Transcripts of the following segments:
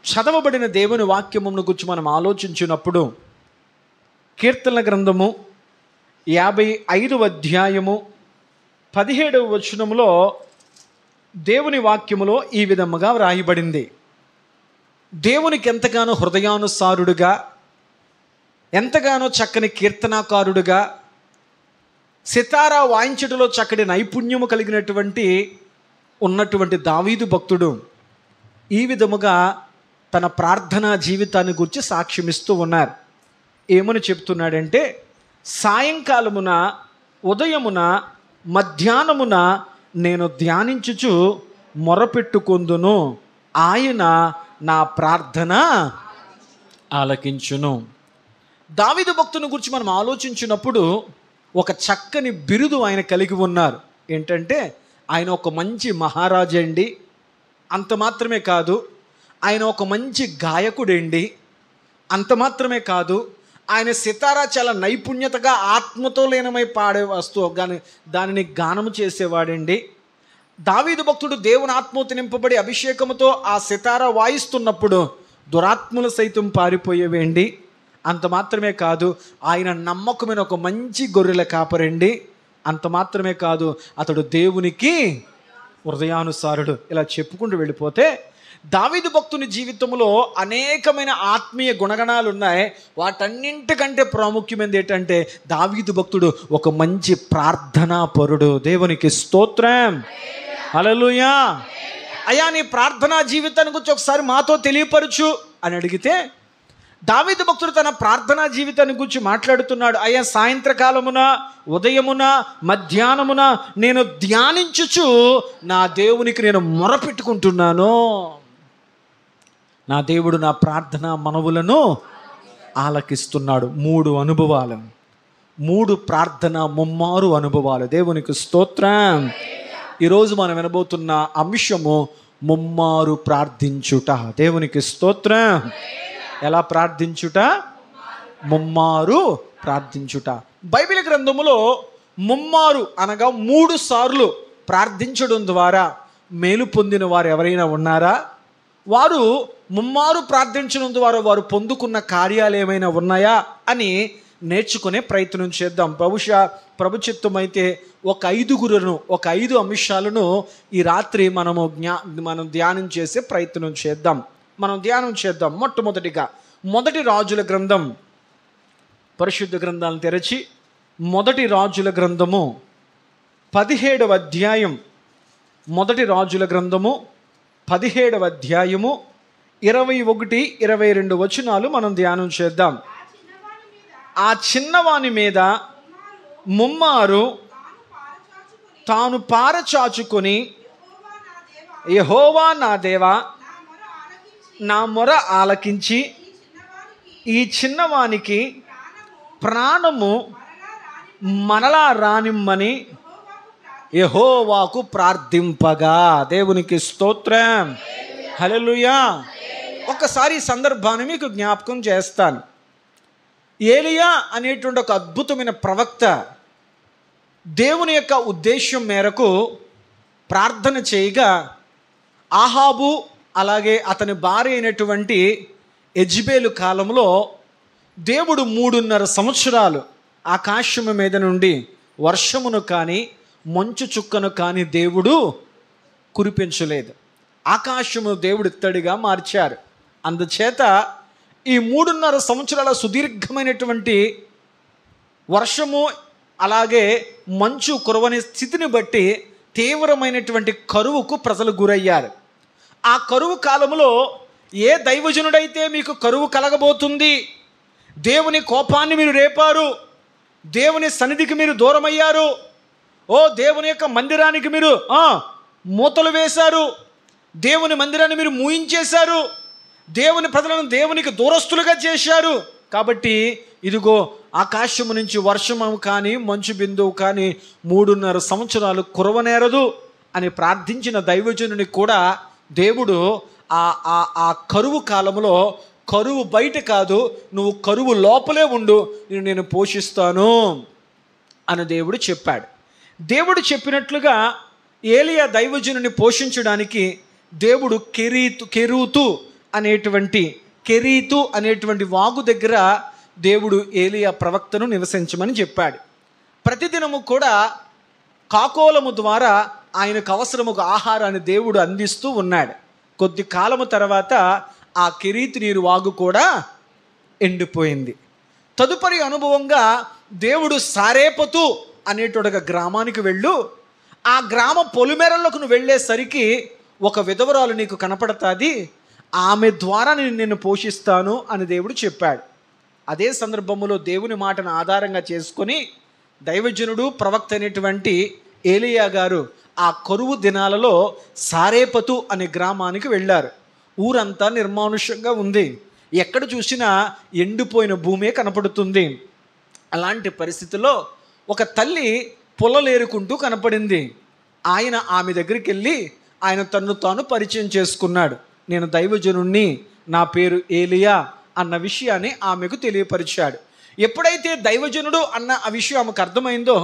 చదవబడిన దేవుని వాక్యమును గురించి మనం ఆలోచించినప్పుడు కీర్తనల గ్రంథము 55వ అధ్యాయము 17వ వచనములో దేవుని వాక్యములో ఈ విధముగా వ్రాయబడింది. దేవునికి ఎంతగానో హృదయానుసారుడుగా, ఎంతగానో చక్కని కీర్తనాకారుడుగా, సితారా వాయించటంలో చక్కటి నైపుణ్యము కలిగినటువంటి ఉన్నటువంటి దావీదు భక్తుడు ఈ విధముగా తన ప్రార్థనా జీవితాన్ని గురించి సాక్ష్యమిస్తూ ఉన్నారు. ఏమని చెప్తున్నాడంటే, సాయంకాలమున, ఉదయమున, మధ్యాహ్నమున నేను ధ్యానించుచు మొరపెట్టుకొందును, ఆయన నా ప్రార్థన ఆలకించును. దావీదు భక్తుని గురించి మనం ఆలోచించినప్పుడు ఒక చక్కని బిరుదు ఆయన కలిగి ఉన్నారు. ఏంటంటే, ఆయన ఒక మంచి మహారాజు అండి. అంత మాత్రమే కాదు, ఆయన ఒక మంచి గాయకుడండి. అంత మాత్రమే కాదు, ఆయన సితారా చాలా నైపుణ్యతగా ఆత్మతో లీనమై పాడే వస్తువు కానీ దానిని గానము చేసేవాడండి. దావీదు భక్తుడు దేవుని ఆత్మతో నింపబడి అభిషేకముతో ఆ సితారా వాయిస్తున్నప్పుడు దురాత్మలు సైతం పారిపోయేవేండి. అంత మాత్రమే కాదు, ఆయన నమ్మకమైన ఒక మంచి గొర్రెల కాపరండి. అంత మాత్రమే కాదు, అతడు దేవునికి హృదయానుసారుడు. ఇలా చెప్పుకుంటూ వెళ్ళిపోతే దావీదు భక్తుని జీవితంలో అనేకమైన ఆత్మీయ గుణగణాలు ఉన్నాయి. వాటన్నింటికంటే ప్రాముఖ్యమైనది ఏంటంటే, దావీదు భక్తుడు ఒక మంచి ప్రార్థనా పరుడు. దేవునికి స్తోత్రం, హల్లెలూయా. అయ్యా, నీ ప్రార్థనా జీవితాన్ని గురించి ఒకసారి మాతో తెలియపరచు అని అడిగితే, దావీదు భక్తుడు తన ప్రార్థనా జీవితాన్ని గురించి మాట్లాడుతున్నాడు. అయ్యా, సాయంత్రకాలమున, ఉదయమున, మధ్యాహ్నమున నేను ధ్యానించుచు నా దేవునికి నేను మొరపెట్టుకుంటున్నాను. నా దేవుడు నా ప్రార్థన మనవులను ఆలకిస్తున్నాడు. 3 అనుభవాలు, 3 ప్రార్థన ముమ్మారు అనుభవాలు. దేవునికి స్తోత్రం. ఈరోజు మనం వినబోతున్న అంశము ముమ్మారు ప్రార్థించుట. దేవునికి స్తోత్రం. ఎలా ప్రార్థించుట? ముమ్మారు ప్రార్థించుట. బైబిల్ గ్రంథములో ముమ్మారు అనగా 3 సార్లు ప్రార్థించడం ద్వారా మేలు పొందిన వారు ఎవరైనా ఉన్నారా? వారు ముమ్మారు ప్రార్థించడం ద్వారా వారు పొందుకున్న కార్యాలు ఏమైనా ఉన్నాయా అని నేర్చుకునే ప్రయత్నం చేద్దాం. బహుశా ప్రభు చిత్తమైతే ఒక 5 అంశాలను ఈ రాత్రి మనం ధ్యానం చేసే ప్రయత్నం చేద్దాం. మొట్టమొదటిగా మొదటి రాజుల గ్రంథం, పరిశుద్ధ గ్రంథాలను తెరచి మొదటి రాజుల గ్రంథము 17వ అధ్యాయం, మొదటి రాజుల గ్రంథము 17వ అధ్యాయము 21-22 వచనాలు మనం ధ్యానం చేద్దాం. ఆ చిన్నవాని మీద ముమ్మారు తాను పారచాచుకొని, యెహోవా నా దేవా, నా మొర ఆలకించి ఈ చిన్నవానికి ప్రాణము మనలా రానిమ్మని యెహోవాకు ప్రార్థింపగా. దేవునికి స్తోత్రం, హల్లెలూయా. ఒకసారి ఈ సందర్భాన్ని మీకు జ్ఞాపకం చేస్తాను. ఏలియా అనేటువంటి ఒక అద్భుతమైన ప్రవక్త దేవుని యొక్క ఉద్దేశం మేరకు ప్రార్థన చేయగా, ఆహాబు అలాగే అతని భార్య అయినటువంటి యెజెబెలు కాలంలో దేవుడు 3.5 సంవత్సరాలు ఆకాశము మీద నుండి వర్షమును కానీ మంచు చుక్కను కానీ దేవుడు కురిపించలేదు. ఆకాశము దేవుడు ఇత్తడిగా మార్చారు. అందుచేత ఈ 3.5 సంవత్సరాల సుదీర్ఘమైనటువంటి వర్షము అలాగే మంచు కురవని స్థితిని బట్టి తీవ్రమైనటువంటి కరువుకు ప్రజలు గురయ్యారు. ఆ కరువు కాలంలో ఏ దైవజనుడైతే మీకు కరువు కలగబోతుంది, దేవుని కోపాన్ని మీరు రేపారు, దేవుని సన్నిధికి మీరు దూరమయ్యారు, దేవుని యొక్క మందిరానికి మీరు మూతలు వేశారు, దేవుని మందిరాన్ని మీరు మూయించేశారు, దేవుని ప్రజలను దేవునికి దూరస్తులుగా చేశారు. కాబట్టి ఇదిగో ఆకాశము నుంచి వర్షము కానీ మంచు బిందువు కానీ 3.5 సంవత్సరాలు కురవనేరదు అని ప్రార్థించిన దైవజనుని కూడా దేవుడు ఆ కరువు కాలంలో, కరువు బయట కాదు, నువ్వు కరువు లోపలే ఉండు, నేను పోషిస్తాను అని దేవుడు చెప్పాడు. దేవుడు చెప్పినట్లుగా ఏలియా దైవజనుని పోషించడానికి దేవుడు కెరూతు అనేటువంటి కెరీతు అనేటువంటి వాగు దగ్గర దేవుడు ఏలియా ప్రవక్తను నివసించమని చెప్పాడు. ప్రతిదినము కూడా కాకోలము ద్వారా ఆయనకు అవసరముగా ఆహారాన్ని దేవుడు అందిస్తూ ఉన్నాడు. కొద్ది కాలము తర్వాత ఆ కెరీతు నీరు వాగు కూడా ఎండిపోయింది. తదుపరి అనుభవంగా దేవుడు సారేపతు అనేటువంటి గ్రామానికి వెళ్ళు, ఆ గ్రామ పొలిమేరలకు నువ్వు వెళ్ళేసరికి ఒక విధవరాలు నీకు కనపడతాది, ఆమె ద్వారా నేను నిన్ను పోషిస్తాను అని దేవుడు చెప్పాడు. అదే సందర్భంలో దేవుని మాటను ఆధారంగా చేసుకొని దైవజనుడు ప్రవక్త అయినటువంటి ఏలియా గారు ఆ కరువు దినాలలో సారేపతు అనే గ్రామానికి వెళ్ళారు. ఊరంతా నిర్మానుష్యంగా ఉంది, ఎక్కడ చూసినా ఎండిపోయిన భూమే కనపడుతుంది. అలాంటి పరిస్థితిలో ఒక తల్లి పొలలేరుకుంటూ కనపడింది. ఆయన ఆమె దగ్గరికి వెళ్ళి ఆయన తన్ను తాను పరిచయం చేసుకున్నాడు. నేను దైవజనుణ్ణి, నా పేరు ఏలియా అన్న విషయాన్ని ఆమెకు తెలియపరిచాడు. ఎప్పుడైతే దైవజనుడు అన్న ఆ విషయం ఆమెకు అర్థమైందో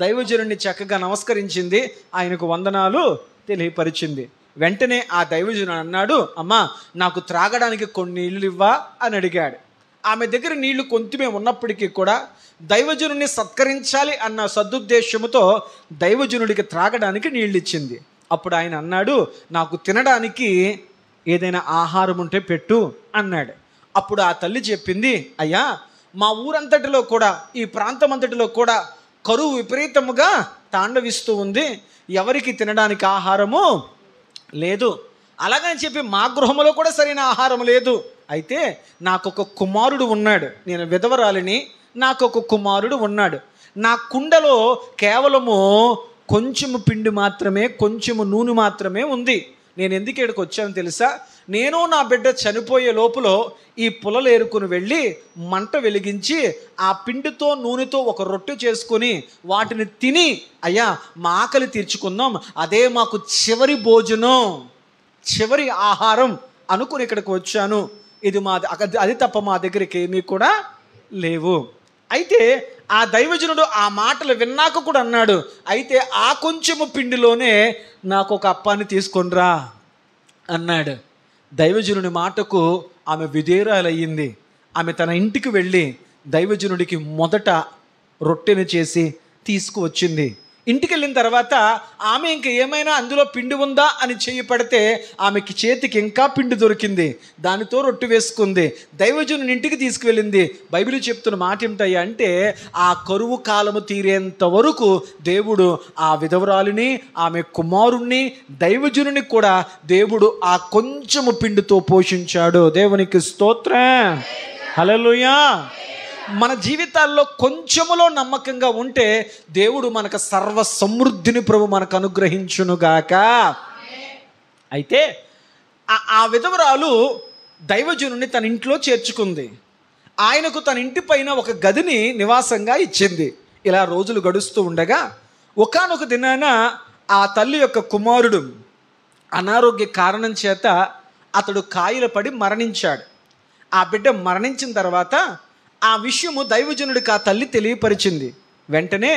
దైవజనుడిని చక్కగా నమస్కరించింది, ఆయనకు వందనాలు తెలియపరిచింది. వెంటనే ఆ దైవజనుడు అన్నాడు, అమ్మా నాకు త్రాగడానికి కొన్ని నీళ్ళు ఇవ్వా అని అడిగాడు. ఆమె దగ్గర నీళ్లు కొంచెమే ఉన్నప్పటికీ కూడా దైవజనుడిని సత్కరించాలి అన్న సదుద్దేశముతో దైవజనుడికి త్రాగడానికి నీళ్ళు ఇచ్చింది. అప్పుడు ఆయన అన్నాడు, నాకు తినడానికి ఏదైనా ఆహారం ఉంటే పెట్టు అన్నాడు. అప్పుడు ఆ తల్లి చెప్పింది, అయ్యా మా ఊరంతటిలో కూడా, ఈ ప్రాంతం అంతటిలో కూడా కరువు విపరీతముగా తాండవిస్తూ ఉంది, ఎవరికి తినడానికి ఆహారము లేదు. అలాగని చెప్పి మా గృహంలో కూడా సరైన ఆహారం లేదు. అయితే నాకొక కుమారుడు ఉన్నాడు, నేను విధవరాలిని, నాకొక కుమారుడు ఉన్నాడు. నా కుండలో కేవలము కొంచెము పిండి మాత్రమే, కొంచెము నూనె మాత్రమే ఉంది. నేను ఎందుకు ఇక్కడికి వచ్చాను తెలుసా? నేను నా బిడ్డ చనిపోయే లోపల ఈ పులలేరుకుని వెళ్ళి మంట వెలిగించి ఆ పిండితో నూనెతో ఒక రొట్టె చేసుకొని వాటిని తిని అయ్యా మా ఆకలి తీర్చుకుందాం, అదే మాకు చివరి భోజనం, చివరి ఆహారం అనుకుని ఇక్కడికి వచ్చాను. ఇది అది తప్ప మా దగ్గరికి ఏమీ కూడా లేవు. అయితే ఆ దైవజనుడు ఆ మాటలు విన్నాక కూడా అన్నాడు, అయితే ఆ కొంచెము పిండిలోనే నాకు ఒక అప్పాన్ని తీసుకొనిరా అన్నాడు. దైవజనుడి మాటకు ఆమె విధేయురాలయ్యింది. ఆమె తన ఇంటికి వెళ్ళి దైవజనుడికి మొదట రొట్టెను చేసి తీసుకువచ్చింది. ఇంటికి వెళ్ళిన తర్వాత ఆమె ఇంక ఏమైనా అందులో పిండి ఉందా అని చెయ్యి పడితే ఆమెకి చేతికి ఇంకా పిండి దొరికింది, దానితో రొట్టె వేసుకుంది. దైవజనుని ఇంటికి తీసుకువెళ్ళింది. బైబిల్ చెప్తున్న మాట ఏమిటయ్యా అంటే, ఆ కరువు కాలము తీరేంత వరకు దేవుడు ఆ విధవరాలిని, ఆమె కుమారుణ్ణి, దైవజనుని కూడా దేవుడు ఆ కొంచెము పిండితో పోషించాడు. దేవునికి స్తోత్రం, హల్లెలూయా. మన జీవితాల్లో కొంచెములో నమ్మకంగా ఉంటే దేవుడు మనకు సర్వ సమృద్ధిని ప్రభు మనకు అనుగ్రహించునుగాక. అయితే ఆ విధవరాలు దైవజనుని తన ఇంట్లో చేర్చుకుంది. ఆయనకు తన ఇంటి పైన ఒక గదిని నివాసంగా ఇచ్చింది. ఇలా రోజులు గడుస్తూ ఉండగా ఒకానొక దినాన ఆ తల్లి యొక్క కుమారుడు అనారోగ్య కారణం చేత అతడు కాయిల పడి మరణించాడు. ఆ బిడ్డ మరణించిన తర్వాత ఆ విషయము దైవజనుడికి ఆ తల్లి తెలియపరిచింది. వెంటనే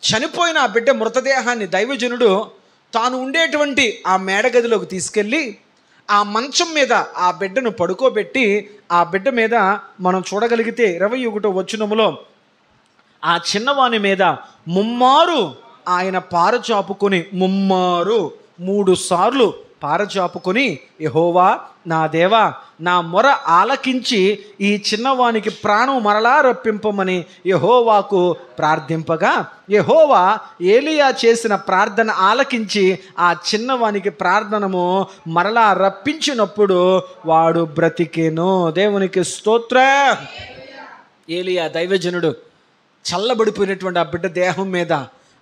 చనిపోయిన ఆ బిడ్డ మృతదేహాన్ని దైవజనుడు తాను ఉండేటువంటి ఆ మేడగదిలోకి తీసుకెళ్ళి ఆ మంచం మీద ఆ బిడ్డను పడుకోబెట్టి ఆ బిడ్డ మీద మనం చూడగలిగితే 21వ వచనములో ఆ చిన్నవాని మీద ముమ్మారు ఆయన పారచాపుకొని, ముమ్మారు 3 సార్లు పారచాపుకొని, యెహోవా నా దేవా నా మొర ఆలకించి ఈ చిన్నవానికి ప్రాణం మరలా రప్పింపమని యెహోవాకు ప్రార్థింపగా యెహోవా ఏలియా చేసిన ప్రార్థన ఆలకించి ఆ చిన్నవానికి ప్రార్థనము మరలా రప్పించినప్పుడు వాడు బ్రతికేను. దేవునికి స్తోత్రం. ఏలియా దైవజనుడు చల్లబడిపోయినటువంటి ఆ బిడ్డ దేహం మీద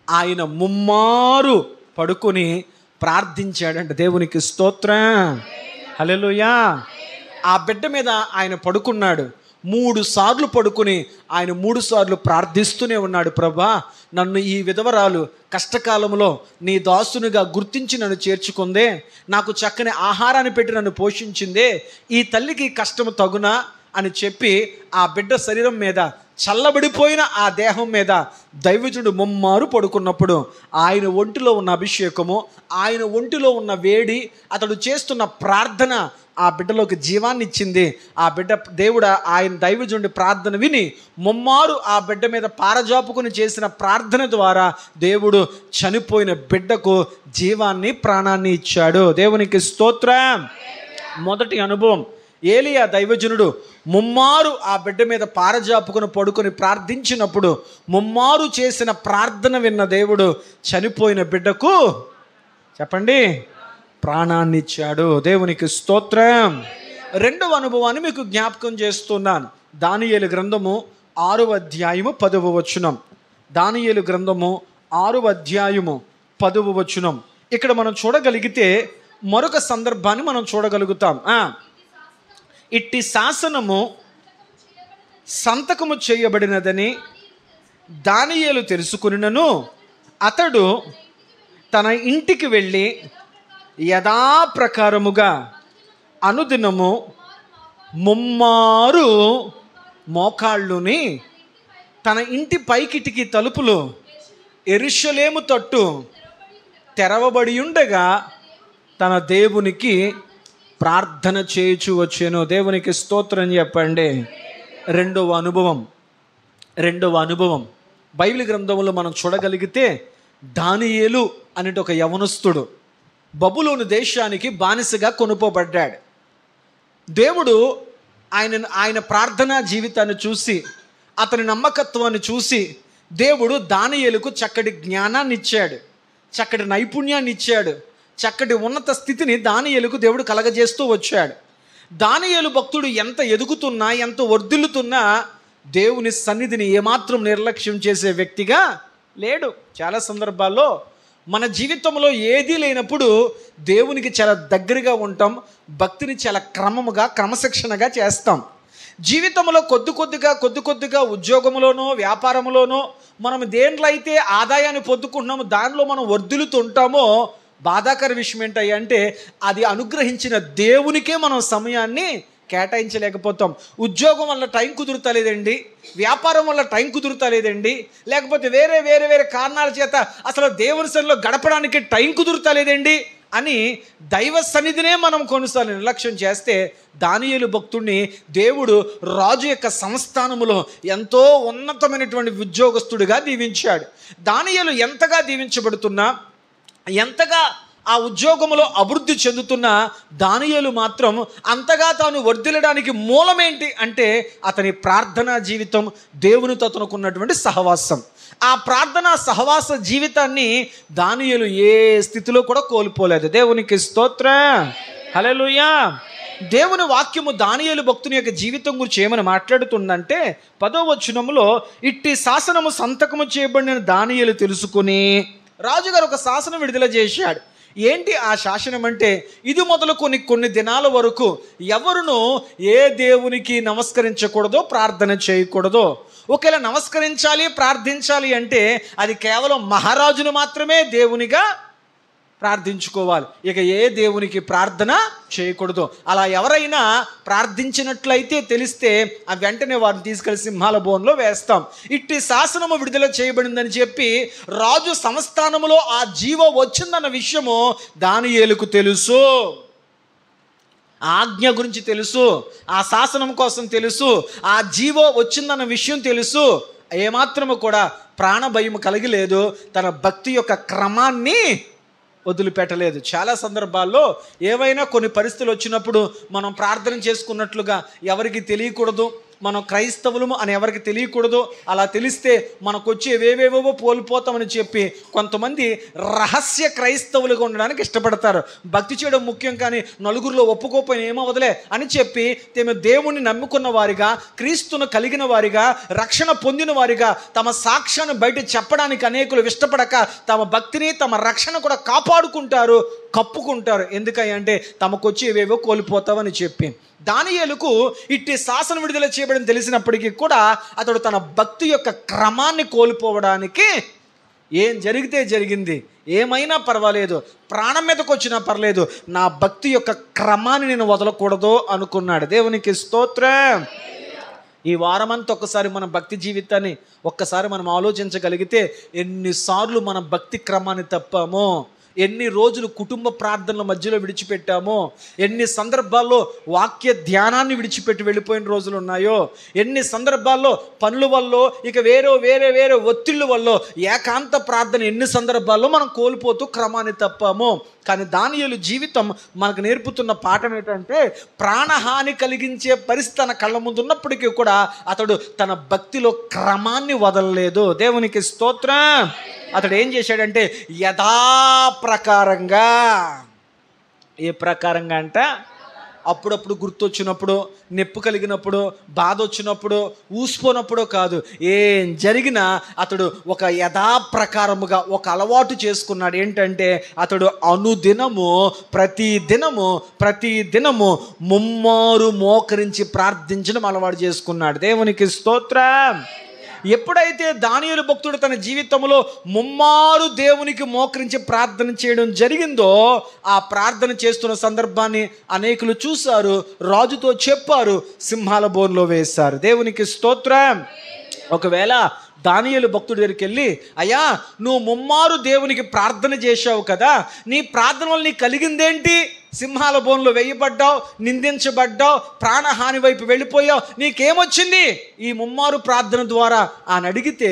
ఆయన ముమ్మారు పడుకొని ప్రార్థించాడంట. దేవునికి స్తోత్రం, హల్లెలూయా. ఆ బిడ్డ మీద ఆయన పడుకున్నాడు. 3 సార్లు పడుకుని ఆయన 3 సార్లు ప్రార్థిస్తూనే ఉన్నాడు. ప్రభా, నన్ను ఈ విధవరాలు కష్టకాలంలో నీ దాసునిగా గుర్తించి నన్ను చేర్చుకుందే, నాకు చక్కని ఆహారాన్ని పెట్టి నన్ను పోషించిందే, ఈ తల్లికి కష్టము తగునా అని చెప్పి ఆ బిడ్డ శరీరం మీద చల్లబడిపోయిన ఆ దేహం మీద దైవజనుడు ముమ్మారు పడుకున్నప్పుడు ఆయన ఒంటిలో ఉన్న అభిషేకము, ఆయన ఒంటిలో ఉన్న వేడి, అతడు చేస్తున్న ప్రార్థన ఆ బిడ్డలోకి జీవాన్ని ఇచ్చింది. ఆ బిడ్డ దేవుడు ఆయన దైవజనుడి ప్రార్థన విని ముమ్మారు ఆ బిడ్డ మీద పారజాపుకుని చేసిన ప్రార్థన ద్వారా దేవుడు చనిపోయిన బిడ్డకు జీవాన్ని, ప్రాణాన్ని ఇచ్చాడు. దేవునికి స్తోత్రం. మొదటి అనుభవం, ఏలియా దైవజనుడు ముమ్మారు ఆ బిడ్డ మీద పారజాపుకుని పడుకొని ప్రార్థించినప్పుడు ముమ్మారు చేసిన ప్రార్థన విన్న దేవుడు చనిపోయిన బిడ్డకు చెప్పండి ప్రాణాన్ని ఇచ్చాడు. దేవునికి స్తోత్రం. రెండవ అనుభవాన్ని మీకు జ్ఞాపకం చేస్తున్నాను. దానియేలు గ్రంథము 6వ అధ్యాయము 10వ వచనం. దానియేలు గ్రంథము 6వ అధ్యాయము 10వ వచనం. ఇక్కడ మనం చూడగలిగితే మరొక సందర్భాన్ని మనం చూడగలుగుతాం. ఇట్టి శాసనము సంతకము చేయబడినదని దానియేలు తెలుసుకునినను అతడు తన ఇంటికి వెళ్ళి యథాప్రకారముగా అనుదినము ముమ్మారు మోకాళ్ళుని తన ఇంటి పైకిటికి తలుపులు యెరూషలేము తట్టు తెరవబడి ఉండగా తన దేవునికి ప్రార్థన చేయుచు వచ్చాను. దేవునికి స్తోత్రం చెప్పండి. రెండవ అనుభవం బైబిల్ గ్రంథంలో మనం చూడగలిగితే దానియేలు అనేటి ఒక యవనస్తుడు బబులోను దేశానికి బానిసగా కొనుపోబడ్డాడు. దేవుడు ఆయన ప్రార్థనా జీవితాన్ని చూసి, అతని నమ్మకత్వాన్ని చూసి దేవుడు దానియేలుకు చక్కటి జ్ఞానాన్ని ఇచ్చాడు, చక్కటి నైపుణ్యాన్ని ఇచ్చాడు, చక్కటి ఉన్నత స్థితిని దానియేలుకు దేవుడు కలగజేస్తూ వచ్చాడు. దానియేలు భక్తుడు ఎంత ఎదుగుతున్నా, ఎంత వర్ధిల్లుతున్నా దేవుని సన్నిధిని ఏమాత్రం నిర్లక్ష్యం చేసే వ్యక్తిగా లేడు. చాలా సందర్భాల్లో మన జీవితంలో ఏదీ లేనప్పుడు దేవునికి చాలా దగ్గరగా ఉంటాం, భక్తిని చాలా క్రమశిక్షణగా చేస్తాం. జీవితంలో కొద్ది కొద్దిగా ఉద్యోగంలోనో వ్యాపారంలోనో మనం దేంట్లో అయితే ఆదాయాన్ని పొందుకుంటున్నామో దానిలో మనం వర్ధిల్లుతుంటామో బాధాకర విషయం ఏంటంటే అది అనుగ్రహించిన దేవునికే మనం సమయాన్ని కేటాయించలేకపోతాం. ఉద్యోగం వల్ల టైం కుదురుతలేదండి, వ్యాపారం వల్ల టైం కుదురుతలేదండి, లేకపోతే వేరే కారణాల చేత అసలు దేవుని సన్నిధిలో గడపడానికి టైం కుదురుతలేదండి అని దైవ సన్నిధినే మనం కొన్నిసార్లు నిర్లక్ష్యం చేస్తే దానియేలు భక్తుడిని దేవుడు రాజు యొక్క సంస్థానములో ఎంతో ఉన్నతమైనటువంటి ఉద్యోగస్తుడిగా దీవించాడు. దానియేలు ఎంతగా దీవించబడుతున్నా, ఎంతగా ఆ ఉద్యోగంలో అభివృద్ధి చెందుతున్న దానియేలు మాత్రం అంతగా తాను వర్ధిల్లడానికి మూలమేంటి అంటే అతని ప్రార్థనా జీవితం, దేవునితో అతనుకున్నటువంటి సహవాసం. ఆ ప్రార్థనా సహవాస జీవితాన్ని దానియేలు ఏ స్థితిలో కూడా కోల్పోలేదు. దేవునికి స్తోత్రం. హల్లెలూయా. దేవుని వాక్యము దానియేలు భక్తుని యొక్క జీవితం గురించి ఏమని మాట్లాడుతుందంటే 10వ వచనములో ఇట్టి శాసనము సంతకము చేయబడిన దానియేలు తెలుసుకుని రాజుగారు ఒక శాసనం విడుదల చేశాడు. ఏంటి ఆ శాసనం అంటే, ఇది మొదలు కొన్ని దినాల వరకు ఎవరును ఏ దేవునికి నమస్కరించకూడదో, ప్రార్థన చేయకూడదో. ఒకవేళ నమస్కరించాలి, ప్రార్థించాలి అంటే అది కేవలం మహారాజును మాత్రమే దేవునిగా ప్రార్థించుకోవాలి. ఇక ఏ దేవునికి ప్రార్థన చేయకూడదు. అలా ఎవరైనా ప్రార్థించినట్లయితే తెలిస్తే ఆ వెంటనే వారిని తీసుకెళ్లి సింహాల బోన్లో వేస్తాం. ఇట్టి శాసనము విడుదల చేయబడిందని చెప్పి రాజు సంస్థానములో ఆ జీవో వచ్చిందన్న విషయము దానియేలుకు తెలుసు. ఆజ్ఞ గురించి తెలుసు, ఆ శాసనం కోసం తెలుసు, ఆ జీవో వచ్చిందన్న విషయం తెలుసు. ఏమాత్రము కూడా ప్రాణభయం కలిగలేదు. తన భక్తి యొక్క క్రమాన్ని వదిలిపెట్టలేదు. చాలా సందర్భాల్లో ఏవైనా కొన్ని పరిస్థితులు వచ్చినప్పుడు మనం ప్రార్థన చేసుకున్నట్లుగా ఎవరికి తెలియకూడదు, మనం క్రైస్తవులము అని ఎవరికి తెలియకూడదు. అలా తెలిస్తే మనకు వచ్చి ఏవేవేవో కోల్పోతామని చెప్పి కొంతమంది రహస్య క్రైస్తవులుగా ఉండడానికి ఇష్టపడతారు. భక్తి చేయడం ముఖ్యం, కానీ నలుగురిలో ఒప్పుకోపోయిన ఏమవదలే అని చెప్పి తమ దేవుణ్ణి నమ్ముకున్న వారిగా, క్రీస్తును కలిగిన వారిగా, రక్షణ పొందిన వారిగా తమ సాక్ష్యాన్ని బయట చెప్పడానికి అనేకులు ఇష్టపడక తమ భక్తిని, తమ రక్షణ కూడా కాపాడుకుంటారు, కప్పుకుంటారు. ఎందుకంటే తమకొచ్చి ఏవేవో కోల్పోతామని చెప్పి. దానియేలుకు ఇట్టి శాసనం విడుదల చేయబడిన తెలిసినప్పటికీ కూడా అతడు తన భక్తి యొక్క క్రమాన్ని కోల్పోవడానికి ఏం జరిగితే జరిగింది, ఏమైనా పర్వాలేదు, ప్రాణం మీదకి వచ్చినా పర్లేదు, నా భక్తి యొక్క క్రమాన్ని నేను వదలకూడదు అనుకున్నాడు. దేవునికి స్తోత్రం. ఈ వారమంతా ఒక్కసారి మన భక్తి జీవితాన్ని ఒక్కసారి మనం ఆలోచించగలిగితే ఎన్నిసార్లు మన భక్తి క్రమాన్ని తప్పామో, ఎన్ని రోజులు కుటుంబ ప్రార్థనల మధ్యలో విడిచిపెట్టామో, ఎన్ని సందర్భాల్లో వాక్య ధ్యానాన్ని విడిచిపెట్టి వెళ్ళిపోయిన రోజులు ఉన్నాయో, ఎన్ని సందర్భాల్లో పనుల వల్ల ఇక వేరే ఒత్తిళ్ళ వల్ల ఏకాంత ప్రార్థన ఎన్ని సందర్భాల్లో మనం కోల్పోతూ క్రమాన్ని తప్పామో. కానీ దానియేలు జీవితం మనకు నేర్పుతున్న పాఠం ఏంటంటే, ప్రాణహాని కలిగించే పరిస్థితి తన కళ్ళ ముందు ఉన్నప్పటికీ కూడా అతడు తన భక్తిలో క్రమాన్ని వదలలేదు. దేవునికి స్తోత్రం. అతడు ఏం చేశాడంటే యథాప్రకారంగా, ఏ ప్రకారంగా అంట, అప్పుడప్పుడు గుర్తొచ్చినప్పుడు, నొప్పి కలిగినప్పుడు, బాధ వచ్చినప్పుడు, ఊసిపోనప్పుడు కాదు, ఏం జరిగినా అతడు ఒక యథాప్రకారముగా ఒక అలవాటు చేసుకున్నాడు. ఏంటంటే అతడు అనుదినము ప్రతి దినము ముమ్మారు మోకరించి ప్రార్థించడం అలవాటు చేసుకున్నాడు. దేవునికి స్తోత్రం. ఎప్పుడైతే దానియేలు భక్తుడు తన జీవితంలో ముమ్మారు దేవునికి మోకరించి ప్రార్థన చేయడం జరిగిందో, ఆ ప్రార్థన చేస్తున్న సందర్భాన్ని అనేకులు చూశారు, రాజుతో చెప్పారు, సింహాల బోన్లో వేశారు. దేవునికి స్తోత్రం. ఒకవేళ దానియేలు భక్తుడి దగ్గరికి వెళ్ళి, అయ్యా నువ్వు ముమ్మారు దేవునికి ప్రార్థన చేశావు కదా, నీ ప్రార్థన వల్ల నీకు కలిగిందేంటి? సింహాల బోన్లో వేయబడ్డావు, నిందించబడ్డావు, ప్రాణహాని వైపు వెళ్ళిపోయావు, నీకేమొచ్చింది ఈ ముమ్మారు ప్రార్థన ద్వారా అని అడిగితే,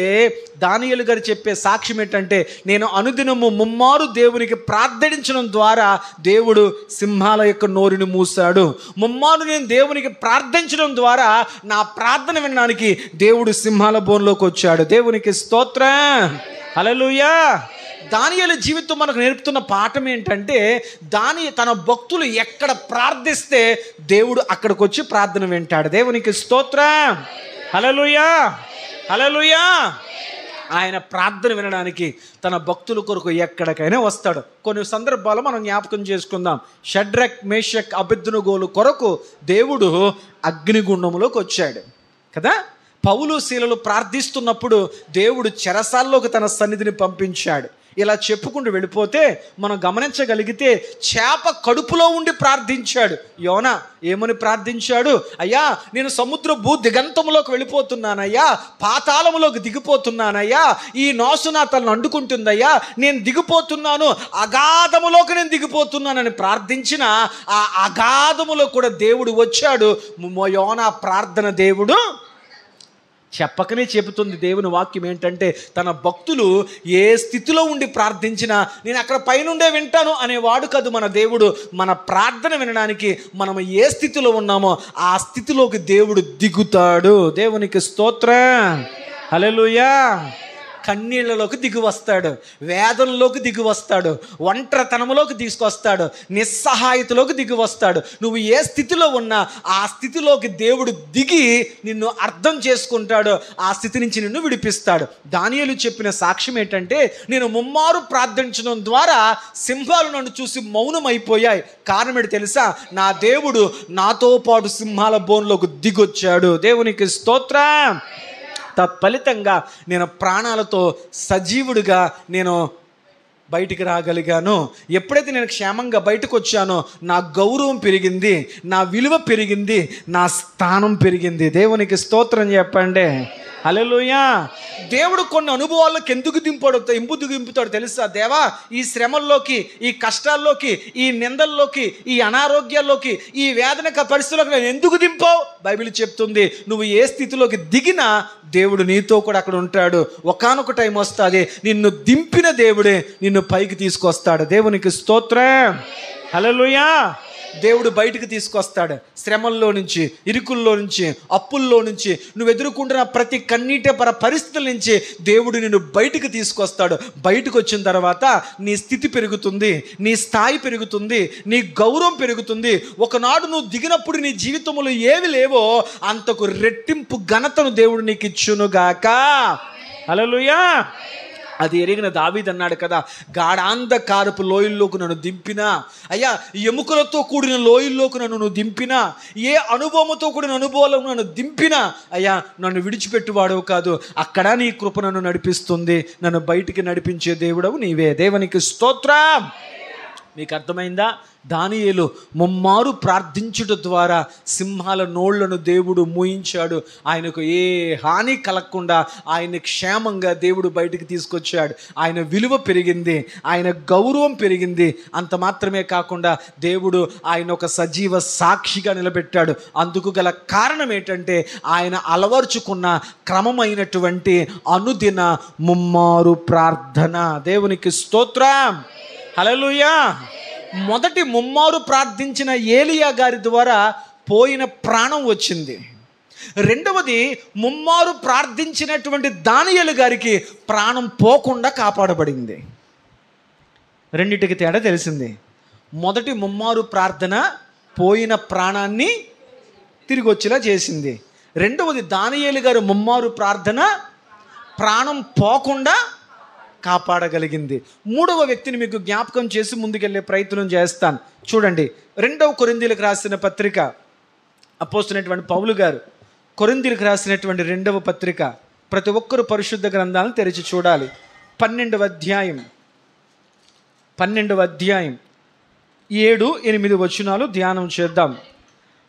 దానియేలు గారు చెప్పే సాక్ష్యం ఏంటంటే, నేను అనుదినము ముమ్మారు దేవునికి ప్రార్థించడం ద్వారా దేవుడు సింహాల యొక్క నోరుని మూశాడు. ముమ్మారు నేను దేవునికి ప్రార్థించడం ద్వారా నా ప్రార్థన వినడానికి దేవుడు సింహాల బోన్లోకి వచ్చాడు. దేవునికి స్తోత్రం. హల్లెలూయా. దానియేలు జీవితం మనకు నేర్పుతున్న పాఠం ఏంటంటే, తన భక్తులు ఎక్కడ ప్రార్థిస్తే దేవుడు అక్కడికి వచ్చి ప్రార్థన వింటాడు. దేవునికి స్తోత్రం. హల్లెలూయా, హల్లెలూయా. ఆయన ప్రార్థన వినడానికి తన భక్తుల కొరకు ఎక్కడికైనా వస్తాడు. కొన్ని సందర్భాలు మనం జ్ఞాపకం చేసుకుందాం. షడ్రక్, మేషక్, అబేద్నెగోల కొరకు దేవుడు అగ్నిగుండంలోకి వచ్చాడు కదా. పౌలు శీలలు ప్రార్థిస్తున్నప్పుడు దేవుడు చెరసాల్లోకి తన సన్నిధిని పంపించాడు. ఇలా చెప్పుకుంటూ వెళ్ళిపోతే మనం గమనించగలిగితే చేప కడుపులో ఉండి ప్రార్థించాడు. యోనా ఏమని ప్రార్థించాడు? అయ్యా నేను సముద్ర భూ దిగంతంలోకి వెళ్ళిపోతున్నానయ్యా, పాతాళంలోకి దిగిపోతున్నానయ్యా, ఈ నాసు నా తలను అంటుకుంటుందయ్యా, నేను దిగిపోతున్నాను, అగాధములోకి నేను దిగిపోతున్నానని ప్రార్థించిన ఆ అగాధములో కూడా దేవుడు వచ్చాడు. యోనా ప్రార్థన దేవుడు చెప్పకనే చెబుతుంది దేవుని వాక్యం ఏంటంటే, తన భక్తులు ఏ స్థితిలో ఉండి ప్రార్థించినా నేను అక్కడ పైనుండే వింటాను అనేవాడు కాదు మన దేవుడు. మన ప్రార్థన వినడానికి మనం ఏ స్థితిలో ఉన్నామో ఆ స్థితిలోకి దేవుడు దిగుతాడు. దేవునికి స్తోత్రం. హల్లెలూయా. కన్నీళ్లలోకి దిగి వస్తాడు, వేదనలోకి దిగి వస్తాడు, ఒంటరితనంలోకి తీసుకొస్తాడు, నిస్సహాయతలోకి దిగి వస్తాడు. నువ్వు ఏ స్థితిలో ఉన్నా ఆ స్థితిలోకి దేవుడు దిగి నిన్ను అర్థం చేసుకుంటాడు, ఆ స్థితి నుంచి నిన్ను విడిపిస్తాడు. దానియేలు చెప్పిన సాక్ష్యం ఏంటంటే, నేను ముమ్మారు ప్రార్థించడం ద్వారా సింహాలు నన్ను చూసి మౌనమైపోయాయి. కారణం ఏంటి తెలుసా? నా దేవుడు నాతో పాటు సింహాల బోన్లోకి దిగొచ్చాడు. దేవునికి స్తోత్రం. తత్ఫలితంగా నేను ప్రాణాలతో సజీవుడిగా నేను బయటికి రాగలిగాను. ఎప్పుడైతే నేను క్షేమంగా బయటకు వచ్చానో నా గౌరవం పెరిగింది, నా విలువ పెరిగింది, నా స్థానం పెరిగింది. దేవునికి స్తోత్రం చెప్పండి. హల్లెలూయా. దేవుడు కొన్ని అనుభవాల్లోకి ఎందుకు దింపుతాడు తెలుసా? దేవా ఈ శ్రమల్లోకి, ఈ కష్టాల్లోకి, ఈ నిందల్లోకి, ఈ అనారోగ్యాల్లోకి, ఈ వేదన పరిస్థితుల్లోకి నేను ఎందుకు దింపావు? బైబిల్ చెప్తుంది, నువ్వు ఏ స్థితిలోకి దిగినా దేవుడు నీతో కూడా అక్కడ ఉంటాడు. ఒకానొక టైం వస్తుంది, నిన్ను దింపిన దేవుడే నిన్ను పైకి తీసుకొస్తాడు. దేవునికి స్తోత్రం. హల్లెలూయా. దేవుడు బయటికి తీసుకొస్తాడు. శ్రమల్లో నుంచి, ఇరుకుల్లో నుంచి, అప్పుల్లో నుంచి, నువ్వు ఎదుర్కొంటున్న ప్రతి కన్నీటి పరిస్థితుల నుంచి దేవుడు నిన్ను బయటికి తీసుకొస్తాడు. బయటకు వచ్చిన తర్వాత నీ స్థితి పెరుగుతుంది, నీ స్థాయి పెరుగుతుంది, నీ గౌరవం పెరుగుతుంది. ఒకనాడు నువ్వు దిగినప్పుడు నీ జీవితంలో ఏవి లేవో అంతకు రెట్టింపు ఘనతను దేవుడు నీకు ఇచ్చునుగాక. హల్లెలూయా. అది ఎరిగిన దావీదు అన్నాడు కదా, గాఢాంధకారపు లోయల్లోకి నన్ను దింపినా, అయ్యా ఎముకలతో కూడిన లోయల్లోకి నన్ను దింపినా, ఏ అనుభవంతో కూడిన అనుభవాలు నన్ను దింపినా, అయ్యా నన్ను విడిచిపెట్టువాడవు కాదు, అక్కడ నీ కృప నన్ను నడిపిస్తుంది, నన్ను బయటికి నడిపించే దేవుడవు నీవే. దేవునికి స్తోత్రం. మీకు అర్థమైందా? దానియేలు ముమ్మారు ప్రార్థించుట ద్వారా సింహాల నోళ్లను దేవుడు మూయించాడు. ఆయనకు ఏ హాని కలగకుండా ఆయన క్షేమంగా దేవుడు బయటికి తీసుకొచ్చాడు. ఆయన విలువ పెరిగింది, ఆయన గౌరవం పెరిగింది. అంత మాత్రమే కాకుండా దేవుడు ఆయన ఒక సజీవ సాక్షిగా నిలబెట్టాడు. అందుకు గల కారణం ఏంటంటే ఆయన అలవర్చుకున్న క్రమమైనటువంటి అనుదిన ముమ్మారు ప్రార్థన. దేవునికి స్తోత్రం, హల్లెలూయా. మొదటి ముమ్మారు ప్రార్థించిన ఏలియా గారి ద్వారా పోయిన ప్రాణం వచ్చింది. రెండవది ముమ్మారు ప్రార్థించినటువంటి దానియేలు గారికి ప్రాణం పోకుండా కాపాడబడింది. రెండిటికి తేడా తెలిసింది. మొదటి ముమ్మారు ప్రార్థన పోయిన ప్రాణాన్ని తిరిగి వచ్చేలా చేసింది. రెండవది దానియేలు గారు ముమ్మారు ప్రార్థన ప్రాణం పోకుండా కాపాడగలిగింది. మూడవ వ్యక్తిని మీకు జ్ఞాపకం చేసి ముందుకెళ్ళే ప్రయత్నం చేస్తాను. చూడండి, 2వ కొరింథీయులకు రాసిన పత్రిక, అపోస్తలుడైనటువంటి పౌలు గారు కొరింథీయులకు రాసినటువంటి 2వ పత్రిక. ప్రతి ఒక్కరు పరిశుద్ధ గ్రంథాలను తెరిచి చూడాలి. 12వ అధ్యాయం 7-8 వచనాలు ధ్యానం చేద్దాం.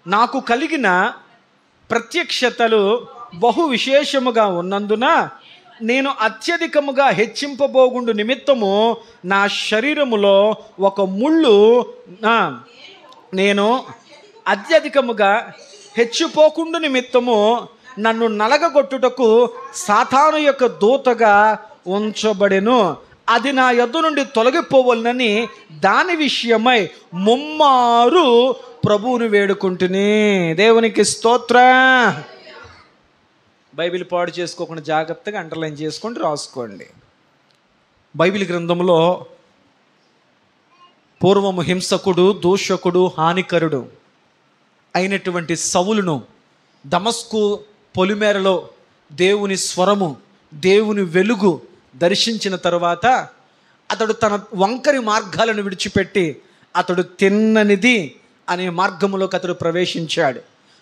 నాకు కలిగిన ప్రత్యక్షతలు బహు విశేషముగా ఉన్నందున నేను అత్యధికముగా హెచ్చింపబోగుండు నిమిత్తము నా శరీరములో ఒక ముళ్ళు, నేను అత్యధికముగా హెచ్చిపోకుండు నిమిత్తము నన్ను నలగగొట్టుటకు సాతాను యొక్క దూతగా ఉంచబడెను. అది నా యొద్ద నుండి తొలగిపోవలనని దాని విషయమై ముమ్మారు ప్రభువుని వేడుకుంటుని. దేవునికి స్తోత్రం. బైబిల్ పాడు చేసుకోకుండా జాగ్రత్తగా అండర్లైన్ చేసుకొని రాసుకోండి. బైబిల్ గ్రంథంలో పూర్వము హింసకుడు, దూషకుడు, హానికరుడు అయినటువంటి సౌలును దమస్కు పొలిమేరలో దేవుని స్వరము, దేవుని వెలుగు దర్శించిన తరువాత అతడు తన వంకరి మార్గాలను విడిచిపెట్టి అతడు తిన్ననిది అనే మార్గములోకి అతడు ప్రవేశించాడు.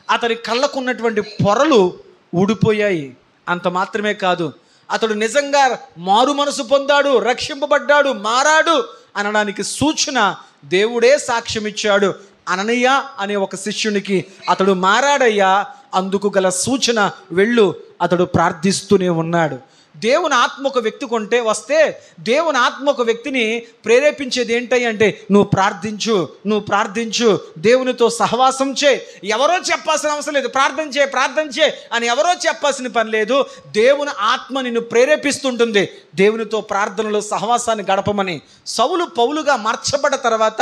అతని కళ్ళకున్నటువంటి పొరలు ఊడిపోయాయి. అంత మాత్రమే కాదు, అతడు నిజంగా మారు మనసు పొందాడు, రక్షింపబడ్డాడు, మారాడు అనడానికి సూచన దేవుడే సాక్ష్యం ఇచ్చాడు. అననీయ అనే ఒక శిష్యునికి అతడు మారాడయ్యా, అందుకు గల సూచన వెళ్ళు, అతడు ప్రార్థిస్తూనే ఉన్నాడు. దేవుని ఆత్మ ఒక వ్యక్తి కొంటే వస్తే దేవుని ఆత్మ ఒక వ్యక్తిని ప్రేరేపించేది ఏంటి అంటే నువ్వు ప్రార్థించు, దేవునితో సహవాసం చేయి. ఎవరో చెప్పాల్సిన అవసరం లేదు, ప్రార్థన చేయి అని ఎవరో చెప్పాల్సిన పని లేదు. దేవుని ఆత్మ నిన్ను ప్రేరేపిస్తుంటుంది దేవునితో ప్రార్థనలో సహవాసాన్ని గడపమని. సౌలు పౌలుగా మార్చబడ్డ తర్వాత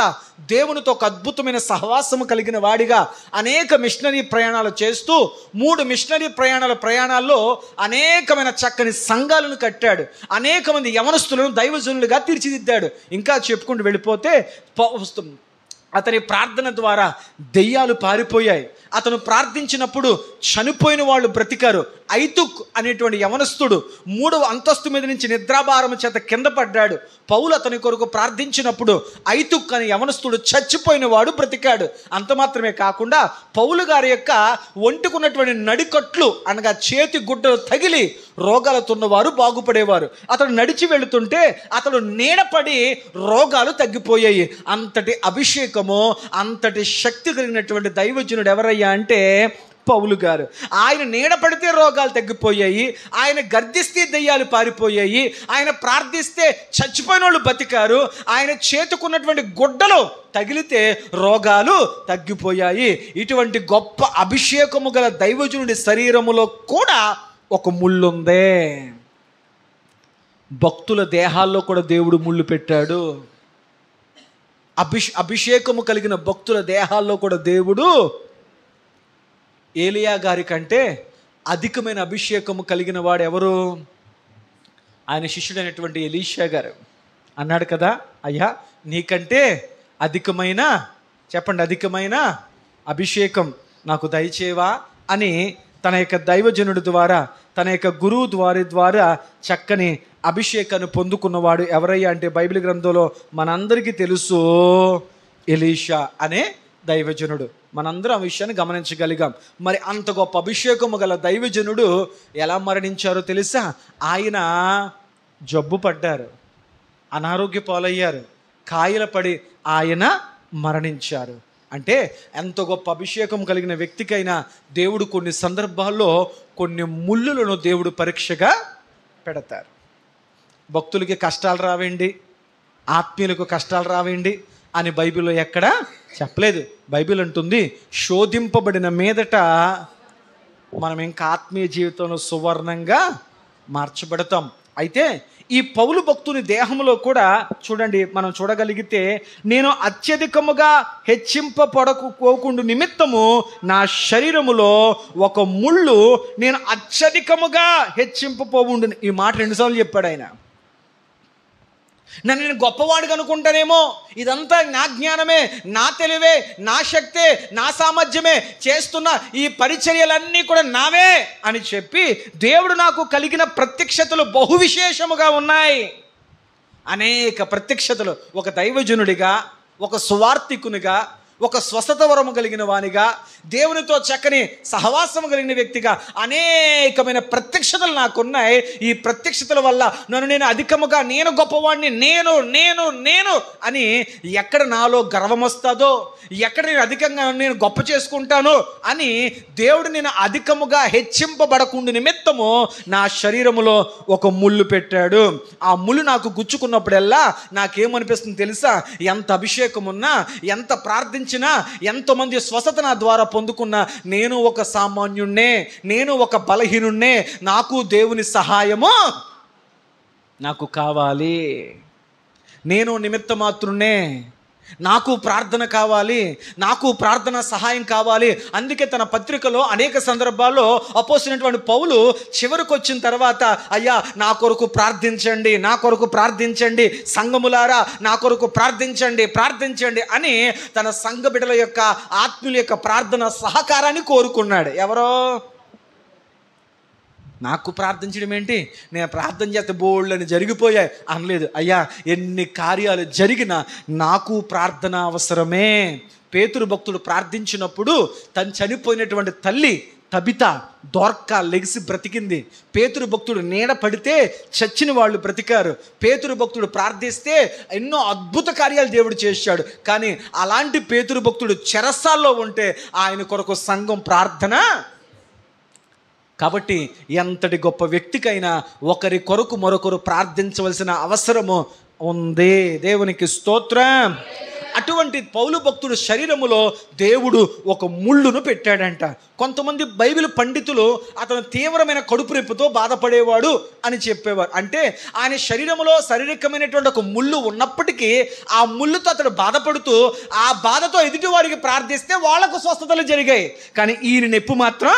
దేవునితో ఒక అద్భుతమైన సహవాసము కలిగిన వాడిగా అనేక మిషనరీ ప్రయాణాలు చేస్తూ 3 మిషనరీ ప్రయాణాల్లో అనేకమైన చక్కని సంఘాలను కట్టాడు. అనేక మంది యవనస్తులను దైవజనులుగా తీర్చిదిద్దాడు. ఇంకా చెప్పుకుంటూ వెళ్ళిపోతే అతని ప్రార్థన ద్వారా దెయ్యాలు పారిపోయాయి. అతను ప్రార్థించినప్పుడు చనిపోయిన వాళ్ళు బ్రతికారు. ఐతుక్ అనేటువంటి యవనస్తుడు 3వ అంతస్తు మీద నుంచి నిద్రాభారము చేత కింద పడ్డాడు. పౌలు అతని కొరకు ప్రార్థించినప్పుడు ఐతుక్ అనే యవనస్తుడు చచ్చిపోయిన వాడు బ్రతికాడు. అంత మాత్రమే కాకుండా పౌలు గారి యొక్క ఒంటికున్నటువంటి నడికట్లు అనగా చేతి గుడ్డలు తగిలి రోగాలతో ఉన్నవారు బాగుపడేవారు. అతడు నడిచి వెళుతుంటే అతడు నీడపడి రోగాలు తగ్గిపోయాయి. అంతటి అభిషేకము, అంతటి శక్తి కలిగినటువంటి దైవజనుడు ఎవరయ్యా అంటే పౌలు గారు. ఆయన నీడ పడితే రోగాలు తగ్గిపోయాయి, ఆయన గర్దిస్తే దెయ్యాలు పారిపోయాయి, ఆయన ప్రార్థిస్తే చచ్చిపోయిన వాళ్ళు బతికారు, ఆయన చేతుకున్నటువంటి గుడ్డలు తగిలితే రోగాలు తగ్గిపోయాయి. ఇటువంటి గొప్ప అభిషేకము గల దైవజనుడి శరీరములో కూడా ఒక ముళ్ళుందే. భక్తుల దేహాల్లో కూడా దేవుడు ముళ్ళు పెట్టాడు. అభిషేకము కలిగిన భక్తుల దేహాల్లో కూడా దేవుడు ఏలియా గారి కంటే అధికమైన అభిషేకము కలిగిన వాడు ఎవరు? ఆయన శిష్యుడైనటువంటి ఎలీషా గారు అన్నాడు కదా, అయ్యా నీకంటే అధికమైన అభిషేకం నాకు దయచేవా అని తన యొక్క దైవజనుడి ద్వారా, తన యొక్క గురువు ద్వారా చక్కని అభిషేకాన్ని పొందుకున్నవాడు ఎవరయ్యా అంటే బైబిల్ గ్రంథంలో మనందరికీ తెలుసు, ఎలీషా అనే దైవజనుడు. మనందరం ఆ విషయాన్ని గమనించగలిగాం. మరి అంత గొప్ప అభిషేకము గల దైవజనుడు ఎలా మరణించారో తెలుసా? ఆయన జబ్బు పడ్డారు, అనారోగ్య పాలయ్యారు. కాయలపడి ఆయన మరణించారు. అంటే ఎంత గొప్ప అభిషేకం కలిగిన వ్యక్తికైనా దేవుడు కొన్ని సందర్భాల్లో కొన్ని ముళ్ళులను దేవుడు పరీక్షగా పెడతారు. భక్తులకి కష్టాలు రావండి, ఆత్మీయులకు కష్టాలు రావండి అని బైబిల్లో ఎక్కడా చెప్పలేదు. బైబిల్ అంటుంది, శోధింపబడిన మీదట మనం ఇంకా ఆత్మీయ జీవితంలో సువర్ణంగా మార్చబడతాం. అయితే ఈ పౌలు భక్తుని దేహంలో కూడా చూడండి, మనం చూడగలిగితే, నేను అత్యధికముగా హెచ్చింపబడకపోకుండా నిమిత్తము నా శరీరములో ఒక ముళ్ళు నేను అత్యధికముగా హెచ్చింపపోవుండు. ఈ మాట 2 సార్లు చెప్పాడు ఆయన. నేను గొప్పవాడిగా అనుకుంటానేమో, ఇదంతా నా జ్ఞానమే, నా తెలివే, నా శక్తే, నా సామర్థ్యమే, చేస్తున్న ఈ పరిచర్యలన్నీ కూడా నావే అని చెప్పి దేవుడు నాకు కలిగిన ప్రత్యక్షతలు బహు విశేషముగా ఉన్నాయి. అనేక ప్రత్యక్షతలు. ఒక దైవజనుడిగా, ఒక సువార్తికునిగా, ఒక స్వస్థత వరము కలిగిన వానిగా, దేవునితో చక్కని సహవాసము కలిగిన వ్యక్తిగా అనేకమైన ప్రత్యక్షతలు నాకున్నాయి. ఈ ప్రత్యక్షతల వల్ల నేను అధికముగా నేను గొప్పవాడిని, నేను నేను నేను అని ఎక్కడ నాలో గర్వం వస్తుందో, ఎక్కడ నేను అధికంగా నేను గొప్ప చేసుకుంటాను అని దేవుడు నేను అధికముగా హెచ్చింపబడకుండా నిమిత్తము నా శరీరములో ఒక ముళ్ళు పెట్టాడు. ఆ ముళ్ళు నాకు గుచ్చుకున్నప్పుడల్లా నాకేమనిపిస్తుంది తెలుసా? ఎంత అభిషేకం ఉన్నా, ఎంత ప్రార్థించినా, ఎంతోమంది స్వస్థత నా ద్వారా పొందుకున్నా, నేను ఒక సామాన్యుణ్ణే, నేను ఒక బలహీనుణ్ణే, నాకు దేవుని సహాయము నాకు కావాలి. నేను నిమిత్త మాత్రున్నే, నాకు ప్రార్థన కావాలి, నాకు ప్రార్థన సహాయం కావాలి. అందుకే తన పత్రికలో అనేక సందర్భాల్లో అపోస్తలుడైనటువంటి పౌలు చివరికి వచ్చిన తర్వాత, అయ్యా నా కొరకు ప్రార్థించండి, నా కొరకు ప్రార్థించండి, సంఘములారా నా కొరకు ప్రార్థించండి, ప్రార్థించండి అని తన సంఘ బిడ్డల యొక్క ఆత్మీయుల యొక్క ప్రార్థన సహకారాన్ని కోరుకున్నాడు. ఎవరో నాకు ప్రార్థించడం ఏంటి, నేను ప్రార్థన చేస్తే బోళ్ళని జరిగిపోయాయి అనలేదు. అయ్యా ఎన్ని కార్యాలు జరిగినా నాకు ప్రార్థన అవసరమే. పేతురు భక్తుడు ప్రార్థించినప్పుడు తను చనిపోయినటువంటి తల్లి తబిత దోర్కా లెగిసి బ్రతికింది. పేతురు భక్తుడు నీడ పడితే చచ్చిన వాళ్ళు బ్రతికారు. పేతురు భక్తుడు ప్రార్థిస్తే ఎన్నో అద్భుత కార్యాలు దేవుడు చేశాడు. కానీ అలాంటి పేతురు భక్తుడు చెరసాల్లో ఉంటే ఆయన కొరకు సంఘం ప్రార్థన. కాబట్టి ఎంతటి గొప్ప వ్యక్తికైనా ఒకరి కొరకు మరొకరు ప్రార్థించవలసిన అవసరము ఉంది. దేవునికి స్తోత్రం. అటువంటి పౌలు భక్తుడు శరీరములో దేవుడు ఒక ముళ్ళును పెట్టాడంట. కొంతమంది బైబిల్ పండితులు అతను తీవ్రమైన కడుపు నొప్పితో బాధపడేవాడు అని చెప్పేవారు. అంటే ఆయన శరీరంలో శారీరకమైనటువంటి ఒక ముళ్ళు ఉన్నప్పటికీ ఆ ముళ్ళుతో అతడు బాధపడుతూ ఆ బాధతో ఎదుటి వారికి ప్రార్థిస్తే వాళ్లకు స్వస్థతలు జరిగాయి. కానీ ఈయన నొప్పి మాత్రం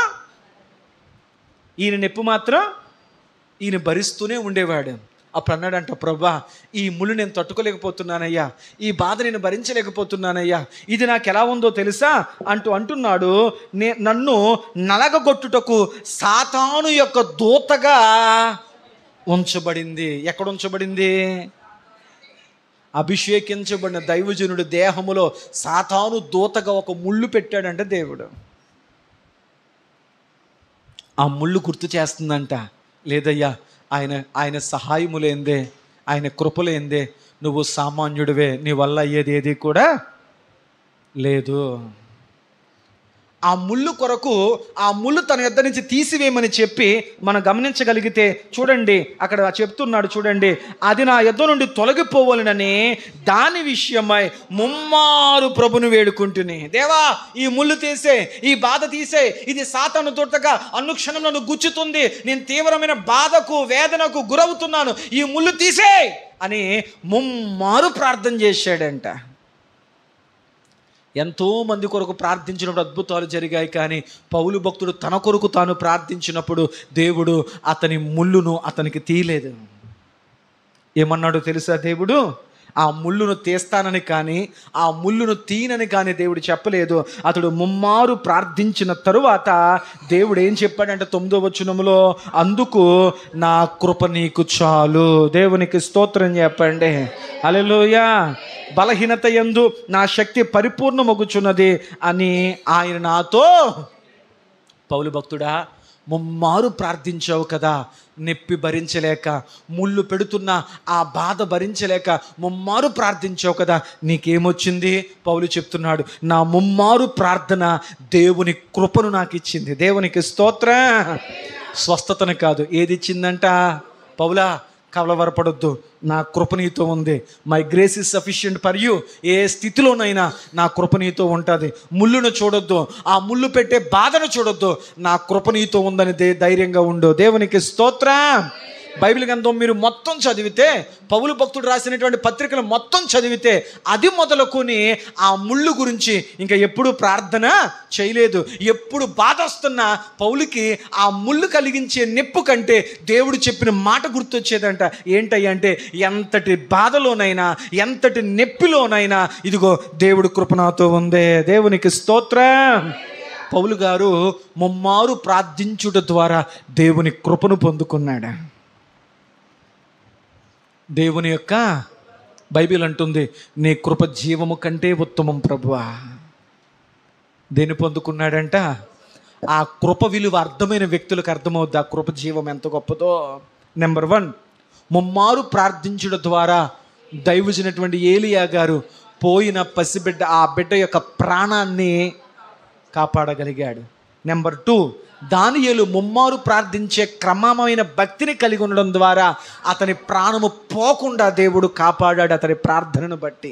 ఈయన భరిస్తూనే ఉండేవాడు. అప్పుడు అన్నాడంట, ప్రభా ఈ ముళ్ళు నేను తట్టుకోలేకపోతున్నానయ్యా, ఈ బాధ నేను భరించలేకపోతున్నానయ్యా, ఇది నాకు ఎలా ఉందో తెలుసా అంటున్నాడు. నన్ను నలగగొట్టుటకు సాతాను యొక్క దూతగా ఉంచబడింది. ఎక్కడ ఉంచబడింది? అభిషేకించబడిన దైవజనుడు దేహములో సాతాను దూతగా ఒక ముళ్ళు పెట్టాడంటే దేవుడు. ఆ ముళ్ళు గుర్తు చేస్తుందంట, లేదయ్యా ఆయన సహాయము లేందే, ఆయన కృపలేందే నువ్వు సామాన్యుడివే, నీ వల్ల అయ్యేది ఏది కూడా లేదు. ఆ ముళ్ళు కొరకు ఆ ముళ్ళు తన యొద్ద నుంచి తీసివేయమని చెప్పి మనం గమనించగలిగితే చూడండి, అక్కడ చెప్తున్నాడు చూడండి, అది నా యొద్ద నుండి తొలగిపోవాలనని దాని విషయమై ముమ్మారు ప్రభుని వేడుకుంటుని, దేవా ఈ ముళ్ళు తీసే, ఈ బాధ తీసే, ఇది సాతాను దూతగా అనుక్షణం నన్ను గుచ్చుతుంది, నేను తీవ్రమైన బాధకు వేదనకు గురవుతున్నాను, ఈ ముళ్ళు తీసే అని ముమ్మారు ప్రార్థన చేశాడంట. ఎంతోమంది కొరకు ప్రార్థించినప్పుడు అద్భుతాలు జరిగాయి. కానీ పౌలు భక్తుడు తన కొరకు తాను ప్రార్థించినప్పుడు దేవుడు అతని ముళ్ళును అతనికి తీయలేదు. ఏమన్నాడో తెలుసా? దేవుడు ఆ ముళ్ళును తీస్తానని కానీ ఆ ముళ్ళును తీనని కానీ దేవుడు చెప్పలేదు. అతడు ముమ్మారు ప్రార్థించిన తరువాత దేవుడు ఏం చెప్పాడంటే 9వ వచనంలో, అందుకు నా కృప నీకు చాలు. దేవునికి స్తోత్రం చెప్పండి. హల్లెలూయా. బలహీనత యందు నా శక్తి పరిపూర్ణమగుచున్నది అని ఆయన నాతో. పౌలు భక్తుడా, ముమ్మారు ప్రార్థించావు కదా, నొప్పి భరించలేక, ముళ్ళు పెడుతున్న ఆ బాధ భరించలేక ముమ్మారు ప్రార్థించావు కదా, నీకేమొచ్చింది? పౌలు చెప్తున్నాడు, నా ముమ్మారు ప్రార్థన దేవుని కృపను నాకు ఇచ్చింది. దేవునికి స్తోత్రం. స్వస్థతను కాదు, ఏది ఇచ్చిందంట? పౌలా, కలవరపడొద్దు, నా కృప నీతో ఉంది. My grace is sufficient for you. ఏ స్థితిలోనైనా నా కృప నీతో ఉంటుంది. ముళ్ళును చూడొద్దు, ఆ ముళ్ళు పెట్టే బాధను చూడొద్దు, నా కృప నీతో ఉందని ధైర్యంగా ఉండు. దేవునికి స్తోత్రం. బైబిల్ గ్రంథం మీరు మొత్తం చదివితే, పౌలు భక్తుడు రాసినటువంటి పత్రికలు మొత్తం చదివితే, అది మొదలుకొని ఆ ముళ్ళు గురించి ఇంకా ఎప్పుడు ప్రార్థన చేయలేదు. ఎప్పుడు బాధ వస్తున్నా పౌలుకి ఆ ముళ్ళు కలిగించే నొప్పి కంటే దేవుడు చెప్పిన మాట గుర్తొచ్చేదంట. ఏంటంటే, ఎంతటి బాధలోనైనా, ఎంతటి నొప్పిలోనైనా ఇదిగో దేవుడు కృప నాతో ఉందే. దేవునికి స్తోత్రం. పౌలు గారు ముమ్మారు ప్రార్థించుట ద్వారా దేవుని కృపను పొందుకున్నాడు. దేవుని యొక్క బైబిల్ అంటుంది, నీ కృప జీవము కంటే ఉత్తమం ప్రభువా. దేన్ని పొందుకున్నాడంట? ఆ కృప విలువ అర్థమైన వ్యక్తులకు అర్థమవుద్ది ఆ కృప జీవం ఎంత గొప్పదో. నెంబర్ 1, ముమ్మారు ప్రార్థించడం ద్వారా దైవజనటువంటి ఏలియా గారు పోయిన పసిబిడ్డ, ఆ బిడ్డ యొక్క ప్రాణాన్ని కాపాడగలిగాడు. నెంబర్ 2, దానియేలు ముమ్మారు ప్రార్థించే క్రమమైన భక్తిని కలిగి ఉండడం ద్వారా అతని ప్రాణము పోకుండా దేవుడు కాపాడాడు అతని ప్రార్థనను బట్టి.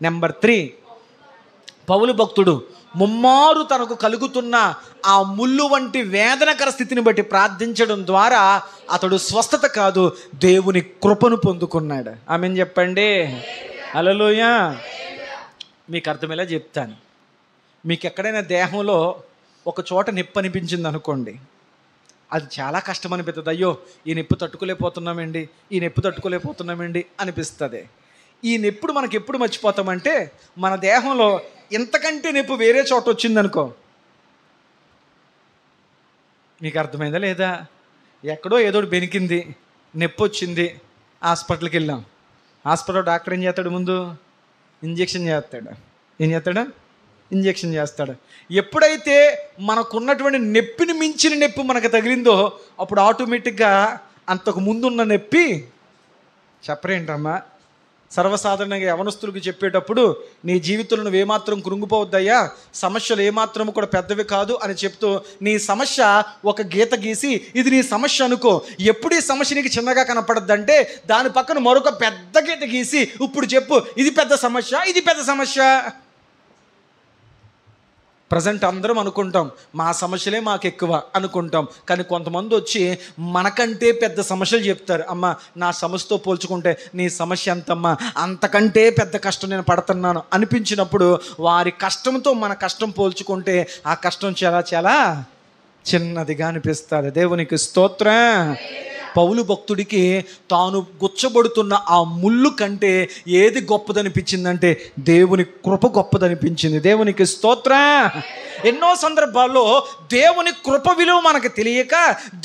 నెంబర్ 3, పౌలు భక్తుడు ముమ్మారు తనకు కలుగుతున్న ఆ ముళ్ళు వంటి వేదనకర స్థితిని బట్టి ప్రార్థించడం ద్వారా అతడు స్వస్థత కాదు, దేవుని కృపను పొందుకున్నాడు. ఆమేన్ చెప్పండి. హల్లెలూయా. మీకు అర్థమయ్యేలా చెప్తాను. మీకు ఎక్కడైనా దేహంలో ఒక చోట నొప్పి అనిపించింది అనుకోండి, అది చాలా కష్టం అనిపిస్తుంది. అయ్యో, ఈ నొప్పి తట్టుకోలేకపోతున్నామండి అనిపిస్తుంది. ఈ నొప్పుడు మనకి ఎప్పుడు మర్చిపోతామంటే, మన దేహంలో ఇంతకంటే నొప్పి వేరే చోట వచ్చిందనుకో. మీకు అర్థమైందా లేదా? ఎక్కడో ఏదో బెనికింది, నొప్పి వచ్చింది, హాస్పిటల్కి వెళ్ళాం. హాస్పిటల్ డాక్టర్ ఏం చేస్తాడు? ముందు ఇంజెక్షన్ చేస్తాడు. ఏం చేస్తాడు? ఇంజెక్షన్ చేస్తాడు. ఎప్పుడైతే మనకున్నటువంటి నొప్పిని మించిన నొప్పి మనకు తగిలిందో అప్పుడు ఆటోమేటిక్గా అంతకు ముందున్న నొప్పి చెప్పరేంటమ్మా. సర్వసాధారణంగా యవనస్తులకు చెప్పేటప్పుడు, నీ జీవితంలో నువ్వు ఏమాత్రం కృంగిపోవద్దయ్యా, సమస్యలు ఏమాత్రం కూడా పెద్దవి కాదు అని చెప్తూ, నీ సమస్య ఒక గీత గీసి ఇది నీ సమస్య అనుకో. ఎప్పుడు ఈ సమస్య నీకు చిన్నగా కనపడద్దంటే దాని పక్కన మరొక పెద్ద గీత గీసి ఇప్పుడు చెప్పు, ఇది పెద్ద సమస్య, ఇది పెద్ద సమస్య. ప్రజెంట్ అందరం అనుకుంటాం మా సమస్యలే మాకు ఎక్కువ అనుకుంటాం, కానీ కొంతమంది వచ్చి మనకంటే పెద్ద సమస్యలు చెప్తారు. అమ్మ, నా సమస్యతో పోల్చుకుంటే నీ సమస్య ఎంతమ్మా, అంతకంటే పెద్ద కష్టం నేను పడుతున్నాను అనిపించినప్పుడు వారి కష్టంతో మన కష్టం పోల్చుకుంటే ఆ కష్టం చాలా చాలా చిన్నదిగా అనిపిస్తుంది. దేవునికి స్తోత్రం. పౌలు భక్తుడికి తాను గుచ్చబడుతున్న ఆ ముళ్ళు కంటే ఏది గొప్పదనిపించిందంటే దేవుని కృప గొప్పదనిపించింది. దేవునికి స్తోత్రం. ఎన్నో సందర్భాల్లో దేవుని కృప విలువ మనకు తెలియక,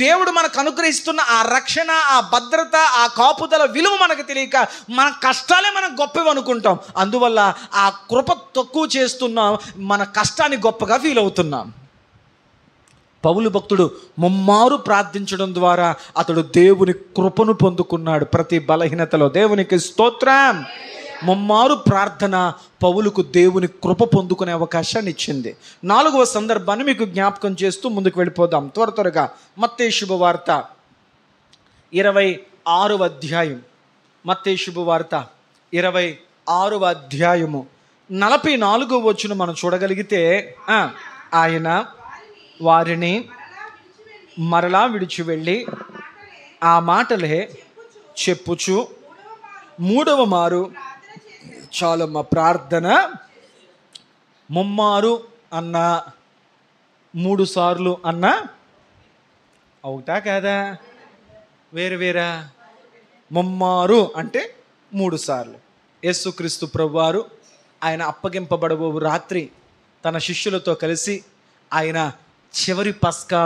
దేవుడు మనకు అనుగ్రహిస్తున్న ఆ రక్షణ, ఆ భద్రత, ఆ కాపుదల విలువ మనకు తెలియక మన కష్టాలే మనం గొప్పవి అనుకుంటాం. అందువల్ల ఆ కృప తక్కువ చేస్తున్నాం, మన కష్టాన్ని గొప్పగా ఫీల్ అవుతున్నాం. పౌలు భక్తుడు ముమ్మారు ప్రార్థించడం ద్వారా అతడు దేవుని కృపను పొందుకున్నాడు ప్రతి బలహీనతలో. దేవునికి స్తోత్రం. ముమ్మారు ప్రార్థన పౌలుకు దేవుని కృప పొందుకునే అవకాశాన్ని ఇచ్చింది. 4వ సందర్భాన్ని మీకు జ్ఞాపకం చేస్తూ ముందుకు వెళ్ళిపోదాం త్వరగా. మత్తయి శుభవార్త 26వ అధ్యాయం. మత్తయి శుభవార్త 26వ అధ్యాయము 44వ వచనం మనం చూడగలిగితే, ఆయన వారిని మరలా విడిచి వెళ్ళి ఆ మాటలే చెప్పుచు 3వ మారు, చాలమ్మ ప్రార్థన ముమ్మారు అన్నా 3 సార్లు అన్నా అవుతా కాదా? వేరా? ముమ్మారు అంటే 3 సార్లు. యేసుక్రీస్తు ప్రభువారు ఆయన అప్పగింపబడబో రాత్రి తన శిష్యులతో కలిసి ఆయన చివరి పస్కా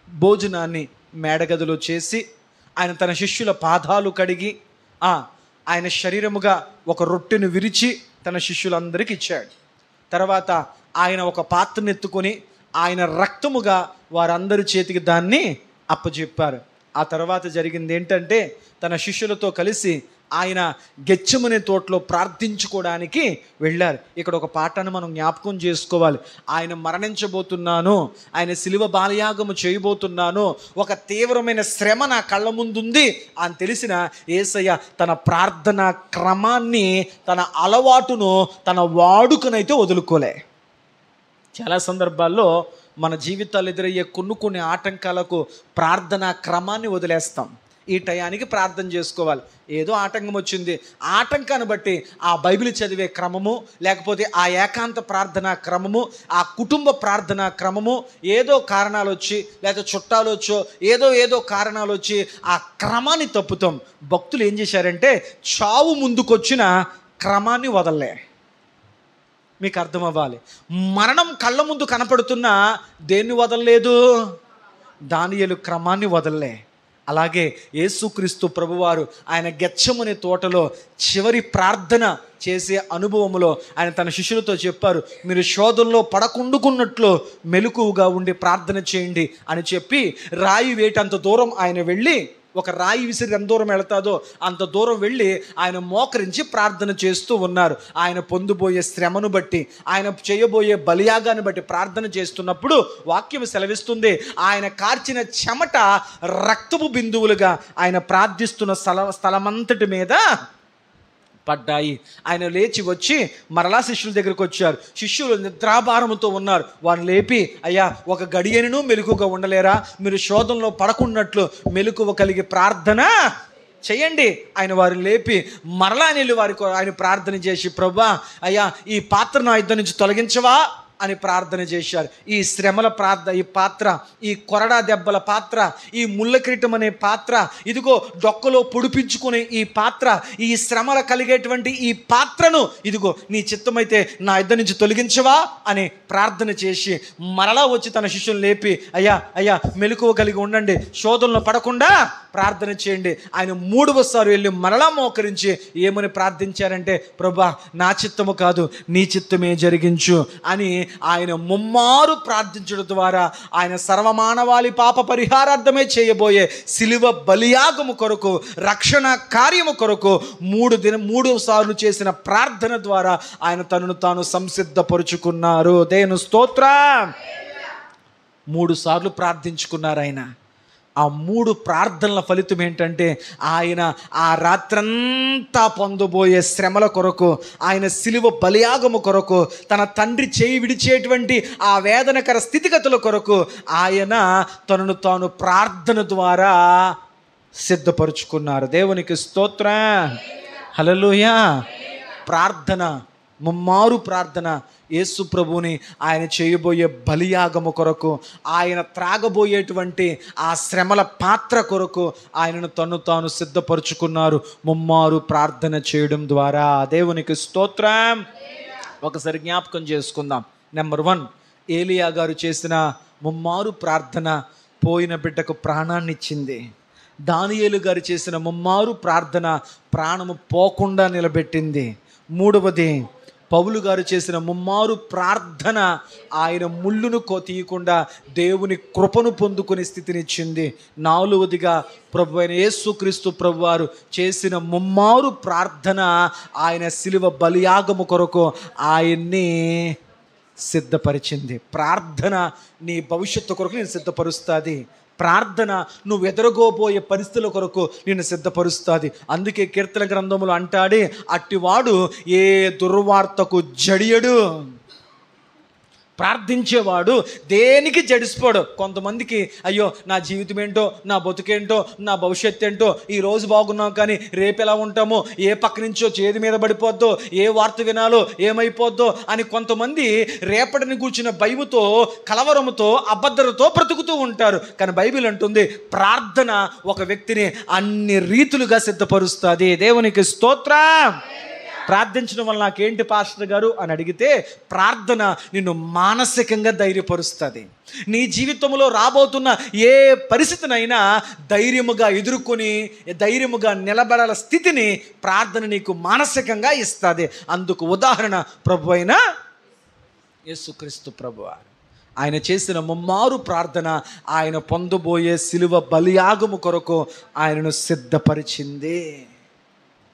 భోజనాన్ని మేడగదిలో చేసి, ఆయన తన శిష్యుల పాదాలు కడిగి ఆయన శరీరముగా ఒక రొట్టెను విరిచి తన శిష్యులందరికీ ఇచ్చాడు. తర్వాత ఆయన ఒక పాత్రను ఎత్తుకొని ఆయన రక్తముగా వారందరి చేతికి దాన్ని అప్పచెప్పారు. ఆ తర్వాత జరిగింది ఏంటంటే, తన శిష్యులతో కలిసి ఆయన గెత్సెమనే తోటలో ప్రార్థించుకోవడానికి వెళ్ళారు. ఇక్కడ ఒక పాఠాన్ని మనం జ్ఞాపకం చేసుకోవాలి. ఆయన మరణించబోతున్నాను, ఆయన శిలువ బలియాగము చేయబోతున్నాను, ఒక తీవ్రమైన శ్రమ నా కళ్ళ ముందుంది అని తెలిసిన యేసయ్య తన ప్రార్థనా క్రమాన్ని, తన అలవాటును, తన వాడుకనైతే వదులుకోలే. చాలా సందర్భాల్లో మన జీవితాలు ఎదురయ్యే కొన్ని ఆటంకాలకు ప్రార్థనా క్రమాన్ని వదిలేస్తాం. ఈ టయానికి ప్రార్థన చేసుకోవాలి, ఏదో ఆటంకం వచ్చింది, ఆటంకాన్ని బట్టి ఆ బైబిల్ చదివే క్రమము, లేకపోతే ఆ ఏకాంత ప్రార్థనా క్రమము, ఆ కుటుంబ ప్రార్థనా క్రమము, ఏదో కారణాలు వచ్చి, లేకపోతే చుట్టాలు వచ్చో, ఏదో కారణాలు వచ్చి ఆ క్రమాన్ని తప్పుతాం. భక్తులు ఏం చేశారంటే, చావు ముందుకొచ్చిన క్రమాన్ని వదలలే. మీకు అర్థం అవ్వాలి. మరణం కళ్ళ ముందు కనపడుతున్నా దేన్ని వదలలేదు? దానియేలు క్రమాన్ని వదలలే. అలాగే యేసుక్రీస్తు ప్రభువారు ఆయన గెత్సెమనే తోటలో చివరి ప్రార్థన చేసే అనుభవంలో ఆయన తన శిష్యులతో చెప్పారు, మీరు శోధనలో పడకుండుకున్నట్లు మెలకువగా ఉండి ప్రార్థన చేయండి అని చెప్పి, రాయి వేటంత దూరం ఆయన వెళ్ళి, ఒక రాయి విసిరి ఎంత దూరం వెళతాదో అంత దూరం వెళ్ళి ఆయన మోకరించి ప్రార్థన చేస్తూ ఉన్నారు. ఆయన పొందుబోయే శ్రమను బట్టి, ఆయన చేయబోయే బలియాగాన్ని బట్టి ప్రార్థన చేస్తున్నప్పుడు వాక్యం సెలవిస్తుంది, ఆయన కార్చిన చెమట రక్తపు బిందువులుగా ఆయన ప్రార్థిస్తున్న స్థలమంతటి మీద పడ్డాయి. ఆయన లేచి వచ్చి మరలా శిష్యుల దగ్గరికి వచ్చారు. శిష్యులు నిద్రాభారముతో ఉన్నారు. వారిని లేపి, అయ్యా, ఒక గడియను మెలకుగా ఉండలేరా? మీరు శోధనలో పడకున్నట్లు మెలకువ కలిగి ప్రార్థన చేయండి. ఆయన వారిని లేపి మరలా నీళ్ళు ఆయన ప్రార్థన చేసి, ప్రభువా, అయ్యా, ఈ పాత్ర నా యుద్ధం నుంచి తొలగించవా అని ప్రార్థన చేశారు. ఈ శ్రమల ఈ పాత్ర, ఈ కొరడా దెబ్బల పాత్ర, ఈ ముళ్ళ కిరీటం అనే పాత్ర, ఇదిగో డొక్కలో పొడిపించుకునే ఈ పాత్ర, ఈ శ్రమల కలిగేటువంటి ఈ పాత్రను ఇదిగో నీ చిత్తమైతే నా యుద్ధం నుంచి తొలగించవా అని ప్రార్థన చేసి మరలా వచ్చి తన శిష్యులను లేపి, అయ్యా మెలకువ కలిగి ఉండండి, శోధనలో పడకుండా ప్రార్థన చేయండి. ఆయన 3వసారి వెళ్ళి మరలా మోకరించి ఏమని ప్రార్థించారంటే, ప్రభువా, నా చిత్తము కాదు నీ చిత్తమే జరిగించు అని ఆయన ముమ్మారు ప్రార్థించడం ద్వారా ఆయన సర్వమానవాళి పాప పరిహారార్థమే చేయబోయే శిలువ బలియాగము కొరకు, రక్షణ కార్యము కొరకు 3 సార్లు చేసిన ప్రార్థన ద్వారా ఆయన తనను తాను సంసిద్ధపరుచుకున్నారు. దేవుని స్తోత్రం. 3 సార్లు ప్రార్థించుకున్నారు ఆయన. ఆ 3 ప్రార్థనల ఫలితం ఏంటంటే, ఆయన ఆ రాత్రంతా పొందబోయే శ్రమల కొరకు, ఆయన శిలువ బలియాగము కొరకు, తన తండ్రి చేయి విడిచేటువంటి ఆ వేదనకర స్థితిగతుల కొరకు ఆయన తనను తాను ప్రార్థన ద్వారా సిద్ధపరుచుకున్నారు. దేవునికి స్తోత్రం. హల్లెలూయా. ప్రార్థన, ముమ్మారు ప్రార్థన, యేసు ప్రభువుని ఆయన చేయబోయే బలియాగము కొరకు, ఆయన త్రాగబోయేటువంటి ఆ శ్రమల పాత్ర కొరకు ఆయనను తను తాను సిద్ధపరుచుకున్నారు ముమ్మారు ప్రార్థన చేయడం ద్వారా. దేవునికి స్తోత్రం. ఒకసారి జ్ఞాపకం చేసుకుందాం. నెంబర్ 1, ఏలియా గారు చేసిన ముమ్మారు ప్రార్థన పోయిన బిడ్డకు ప్రాణాన్ని ఇచ్చింది. దానియేలు గారు చేసిన ముమ్మారు ప్రార్థన ప్రాణము పోకుండా నిలబెట్టింది. 3వది, పౌలు గారు చేసిన ముమ్మారు ప్రార్థన ఆయన ముళ్ళును తీయకుండా దేవుని కృపను పొందుకునే స్థితినిచ్చింది. 4వదిగా ప్రభు అయిన యేసుక్రీస్తు ప్రభువారు చేసిన ముమ్మారు ప్రార్థన ఆయన శిలువ బలియాగము కొరకు ఆయన్ని సిద్ధపరిచింది. ప్రార్థన నీ భవిష్యత్తు కొరకు నేను సిద్ధపరుస్తుంది. ప్రార్థన నువ్వు ఎదురగోబోయే పరిస్థితుల కొరకు నిన్ను సిద్ధపరుస్తుంది. అందుకే కీర్తన గ్రంథములు అంటాడే, అట్టివాడు ఏ దుర్వార్తకు జడియడు. ప్రార్థించేవాడు దేనికి జడిసిపోడు. కొంతమందికి అయ్యో నా జీవితం ఏంటో, నా బతుకేంటో, నా భవిష్యత్తు ఏంటో, ఈరోజు బాగున్నాం కానీ రేపు ఎలా ఉంటామో, ఏ పక్క నుంచో చేతి మీద పడిపోద్దో, ఏ వార్త వినాలో, ఏమైపోద్దో అని కొంతమంది రేపటిని కూర్చున్న భయముతో, కలవరముతో, అభద్రతో బ్రతుకుతూ ఉంటారు. కానీ బైబిల్ అంటుంది, ప్రార్థన ఒక వ్యక్తిని అన్ని రీతులుగా సిద్ధపరుస్తుంది. దేవునికి స్తోత్రం. ప్రార్థించడం వల్ల నాకేంటి పాస్టర్ గారు అని అడిగితే, ప్రార్థన నిన్ను మానసికంగా ధైర్యపరుస్తుంది. నీ జీవితంలో రాబోతున్న ఏ పరిస్థితినైనా ధైర్యముగా ఎదుర్కొని ధైర్యముగా నిలబడాల స్థితిని ప్రార్థన నీకు మానసికంగా ఇస్తుంది. అందుకు ఉదాహరణ ప్రభు అయిన యేసుక్రీస్తు ప్రభువారు. ఆయన చేసిన ముమ్మారు ప్రార్థన ఆయన పొందబోయే శిలువ బలియాగము కొరకు ఆయనను సిద్ధపరిచింది.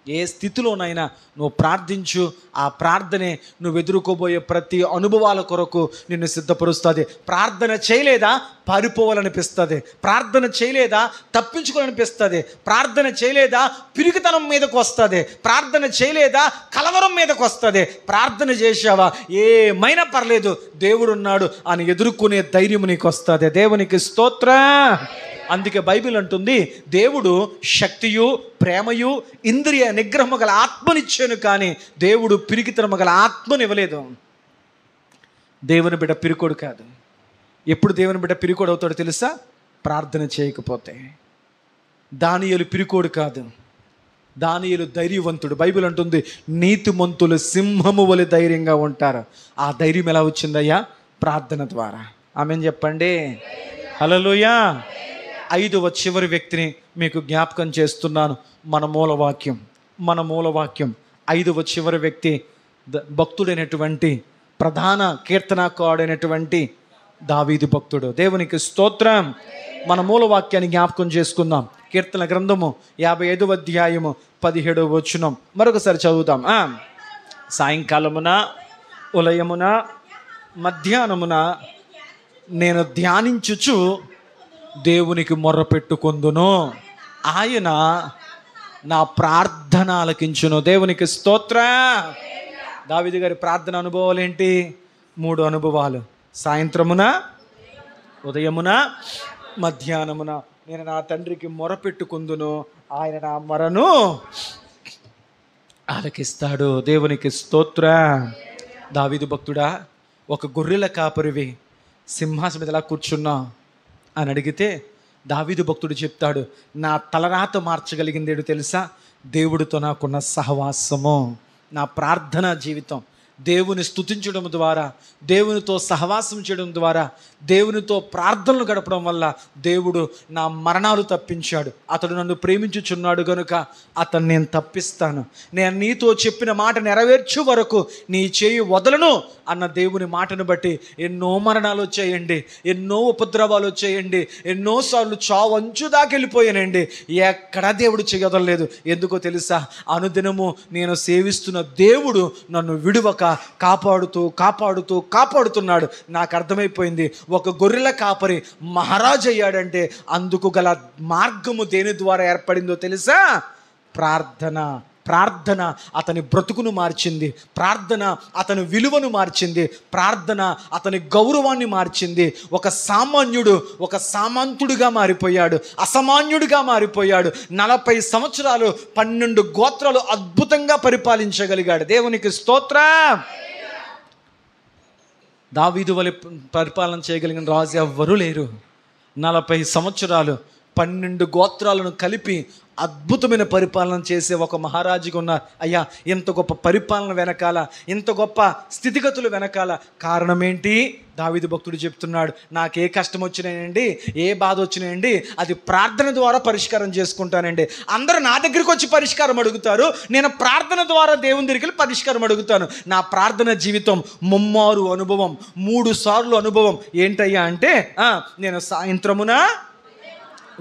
ఏ స్థితిలోనైనా నువ్వు ప్రార్థించు, ఆ ప్రార్థనే నువ్వు ఎదుర్కోబోయే ప్రతి అనుభవాల కొరకు నిన్ను సిద్ధపరుస్తుంది. ప్రార్థన చేయలేదా పారిపోవాలనిపిస్తుంది, ప్రార్థన చేయలేదా తప్పించుకోవాలనిపిస్తుంది, ప్రార్థన చేయలేదా పిరికితనం మీదకు వస్తుంది, ప్రార్థన చేయలేదా కలవరం మీదకు వస్తుంది. ప్రార్థన చేసావా ఏమైనా పర్లేదు దేవుడున్నాడు అని ఎదుర్కొనే ధైర్యం నీకు వస్తుంది. దేవునికి స్తోత్రం. అందుకే బైబిల్ అంటుంది, దేవుడు శక్తియు ప్రేమయు ఇంద్రియ నిగ్రహము గల ఆత్మనిచ్చాను, కానీ దేవుడు పిరికితనము గల ఆత్మనివ్వలేదు. దేవుని బిడ్డ పిరికోడు కాదు. ఎప్పుడు దేవుని బిడ్డ పిరికోడు అవుతాడో తెలుసా? ప్రార్థన చేయకపోతే. దానియేలు పిరికోడు కాదు, దానియేలు ధైర్యవంతుడు. బైబిల్ అంటుంది, నీతిమంతులు సింహము వలె ధైర్యంగా ఉంటారు. ఆ ధైర్యం ఎలా వచ్చిందయ్యా? ప్రార్థన ద్వారా. ఆమేన్ చెప్పండి. హల్లెలూయా. 5వ చివరి వ్యక్తిని మీకు జ్ఞాపకం చేస్తున్నాను. మన మూలవాక్యం 5వ చివరి వ్యక్తి భక్తుడైనటువంటి ప్రధాన కీర్తనాకారుడైనటువంటి దావీదు భక్తుడు. దేవునికి స్తోత్రం. మన మూలవాక్యాన్ని జ్ఞాపకం చేసుకుందాం. కీర్తన గ్రంథము 55వ అధ్యాయము 17వ వచనం మరొకసారి చదువుదాం. సాయంకాలమున ఉదయమున మధ్యాహ్నమున నేను ధ్యానించుచు దేవునికి మొర్రపెట్టుకొందును, ఆయన నా ప్రార్థన ఆలకించును. దేవునికి స్తోత్రం. దావీదు గారి ప్రార్థన అనుభవాలు ఏంటి? 3 అనుభవాలు. సాయంత్రమున, ఉదయమున, మధ్యాహ్నమున నేను నా తండ్రికి మొరపెట్టుకొందును, ఆయన నా మొరను ఆలకిస్తాడు. దేవునికి స్తోత్రం. దావీదు భక్తుడా, ఒక గొర్రెల కాపరివి సింహాసనం మీద ఎలా కూర్చున్నా అని అడిగితే దావీదు భక్తుడు చెప్తాడు, నా తలరాత మార్చగలిగింది ఏడు తెలుసా? దేవుడితో నాకున్న సహవాసము, నా ప్రార్థనా జీవితం. దేవుని స్తుతించడం ద్వారా, దేవునితో సహవాసం చేయడం ద్వారా, దేవునితో ప్రార్థనలు గడపడం వల్ల దేవుడు నా మరణాలు తప్పించాడు. అతడు నన్ను ప్రేమించుచున్నాడు కనుక అతన్ని నేను తప్పిస్తాను. నేను నీతో చెప్పిన మాట నెరవేర్చు వరకు నీ చేయి వదలను అన్న దేవుని మాటను బట్టి ఎన్నో మరణాలు వచ్చాయండి, ఎన్నో ఉపద్రవాలు వచ్చాయండి, ఎన్నోసార్లు చావు అంచు దాకా వెళ్ళిపోయానండి. ఎక్కడా దేవుడు చేయదలేదు. ఎందుకో తెలుసా? అనుదినము నేను సేవిస్తున్న దేవుడు నన్ను విడువక కాపాడుతున్నాడు. నాకు అర్థమైపోయింది, ఒక గొర్రెల కాపరి మహారాజు అయ్యాడంటే అందుకు గల మార్గము దేని ద్వారా ఏర్పడిందో తెలుసా? ప్రార్థన అతని బ్రతుకును మార్చింది, ప్రార్థన అతని విలువను మార్చింది, ప్రార్థన అతని గౌరవాన్ని మార్చింది. ఒక సామంతుడిగా మారిపోయాడు, అసామాన్యుడిగా మారిపోయాడు. 40 సంవత్సరాలు 12 గోత్రాలు అద్భుతంగా పరిపాలించగలిగాడు. దేవునికి స్తోత్రం. దావీదు వలె పరిపాలన చేయగలిగిన రాజు ఎవ్వరూ లేరు. 40 సంవత్సరాలు 12 గోత్రాలను కలిపి అద్భుతమైన పరిపాలన చేసే ఒక మహారాజుగా ఉన్నారు. అయ్యా, ఇంత గొప్ప పరిపాలన వెనకాల, ఇంత గొప్ప స్థితిగతులు వెనకాల కారణం ఏంటి? దావీదు భక్తుడు చెప్తున్నాడు, నాకే కష్టం వచ్చినాయండి, ఏ బాధ వచ్చినాయండి, అది ప్రార్థన ద్వారా పరిష్కారం చేసుకుంటానండి. అందరూ నా దగ్గరికి వచ్చి పరిష్కారం అడుగుతారు, నేను ప్రార్థన ద్వారా దేవుని దగ్గరికి వెళ్ళి పరిష్కారం అడుగుతాను. నా ప్రార్థన జీవితం 3 అనుభవం, 3 సార్లు అనుభవం. ఏంటయ్యా అంటే, నేను సాయంత్రమున,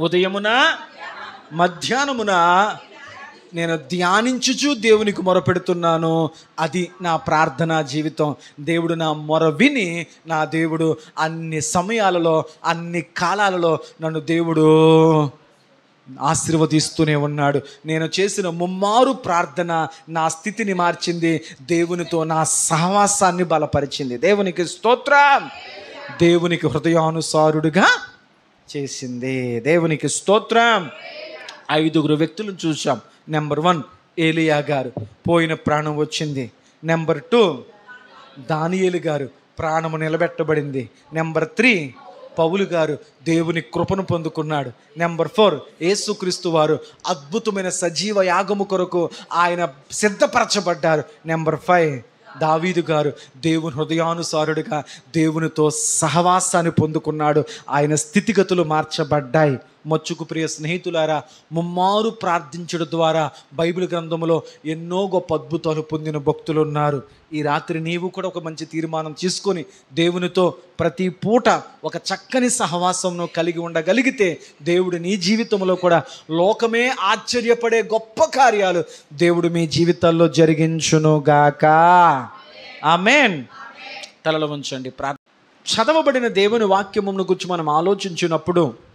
ఉదయమున, మధ్యాహ్నమున నేను ధ్యానించుచు దేవునికి మొరపెడుతున్నాను. అది నా ప్రార్థనా జీవితం. దేవుడు నా మొర విని, నా దేవుడు అన్ని సమయాలలో, అన్ని కాలాలలో నన్ను దేవుడు ఆశీర్వదిస్తూనే ఉన్నాడు. నేను చేసిన ముమ్మారు ప్రార్థన నా స్థితిని మార్చింది, దేవునితో నా సహవాసాన్ని బలపరిచింది. దేవునికి స్తోత్రం. దేవునికి హృదయానుసారుడుగా చేసింది. దేవునికి స్తోత్రం. 5 వ్యక్తులను చూసాం. నెంబర్ 1 ఏలియా గారు, పోయిన ప్రాణం వచ్చింది. నెంబర్ 2 దానియేలు గారు, ప్రాణము నిలబెట్టబడింది. నెంబర్ 3 పౌలు గారు దేవుని కృపను పొందుకున్నాడు. నెంబర్ 4 యేసుక్రీస్తు వారు అద్భుతమైన సజీవ యాగము కొరకు ఆయన సిద్ధపరచబడ్డారు. నెంబర్ 5 దావీదు గారు దేవుని హృదయానుసారుడిగా దేవునితో సహవాసాన్ని పొందుకున్నాడు. ఆయన స్థితిగతులు మార్చబడ్డాయి. మచ్చుకు ప్రియ స్నేహితులారా, ముమ్మారు ప్రార్థించడం ద్వారా బైబిల్ గ్రంథంలో ఎన్నో గొప్ప అద్భుతాలు పొందిన భక్తులు ఉన్నారు. ఈ రాత్రి నీవు కూడా ఒక మంచి తీర్మానం తీసుకొని దేవునితో ప్రతి పూట ఒక చక్కని సహవాసంను కలిగి ఉండగలిగితే దేవుడు నీ జీవితంలో కూడా లోకమే ఆశ్చర్యపడే గొప్ప కార్యాలు దేవుడు మీ జీవితాల్లో జరిగించునుగాక. ఆమేన్. తలలు వంచండి. చదవబడిన దేవుని వాక్యమును గురించి మనం ఆలోచించినప్పుడు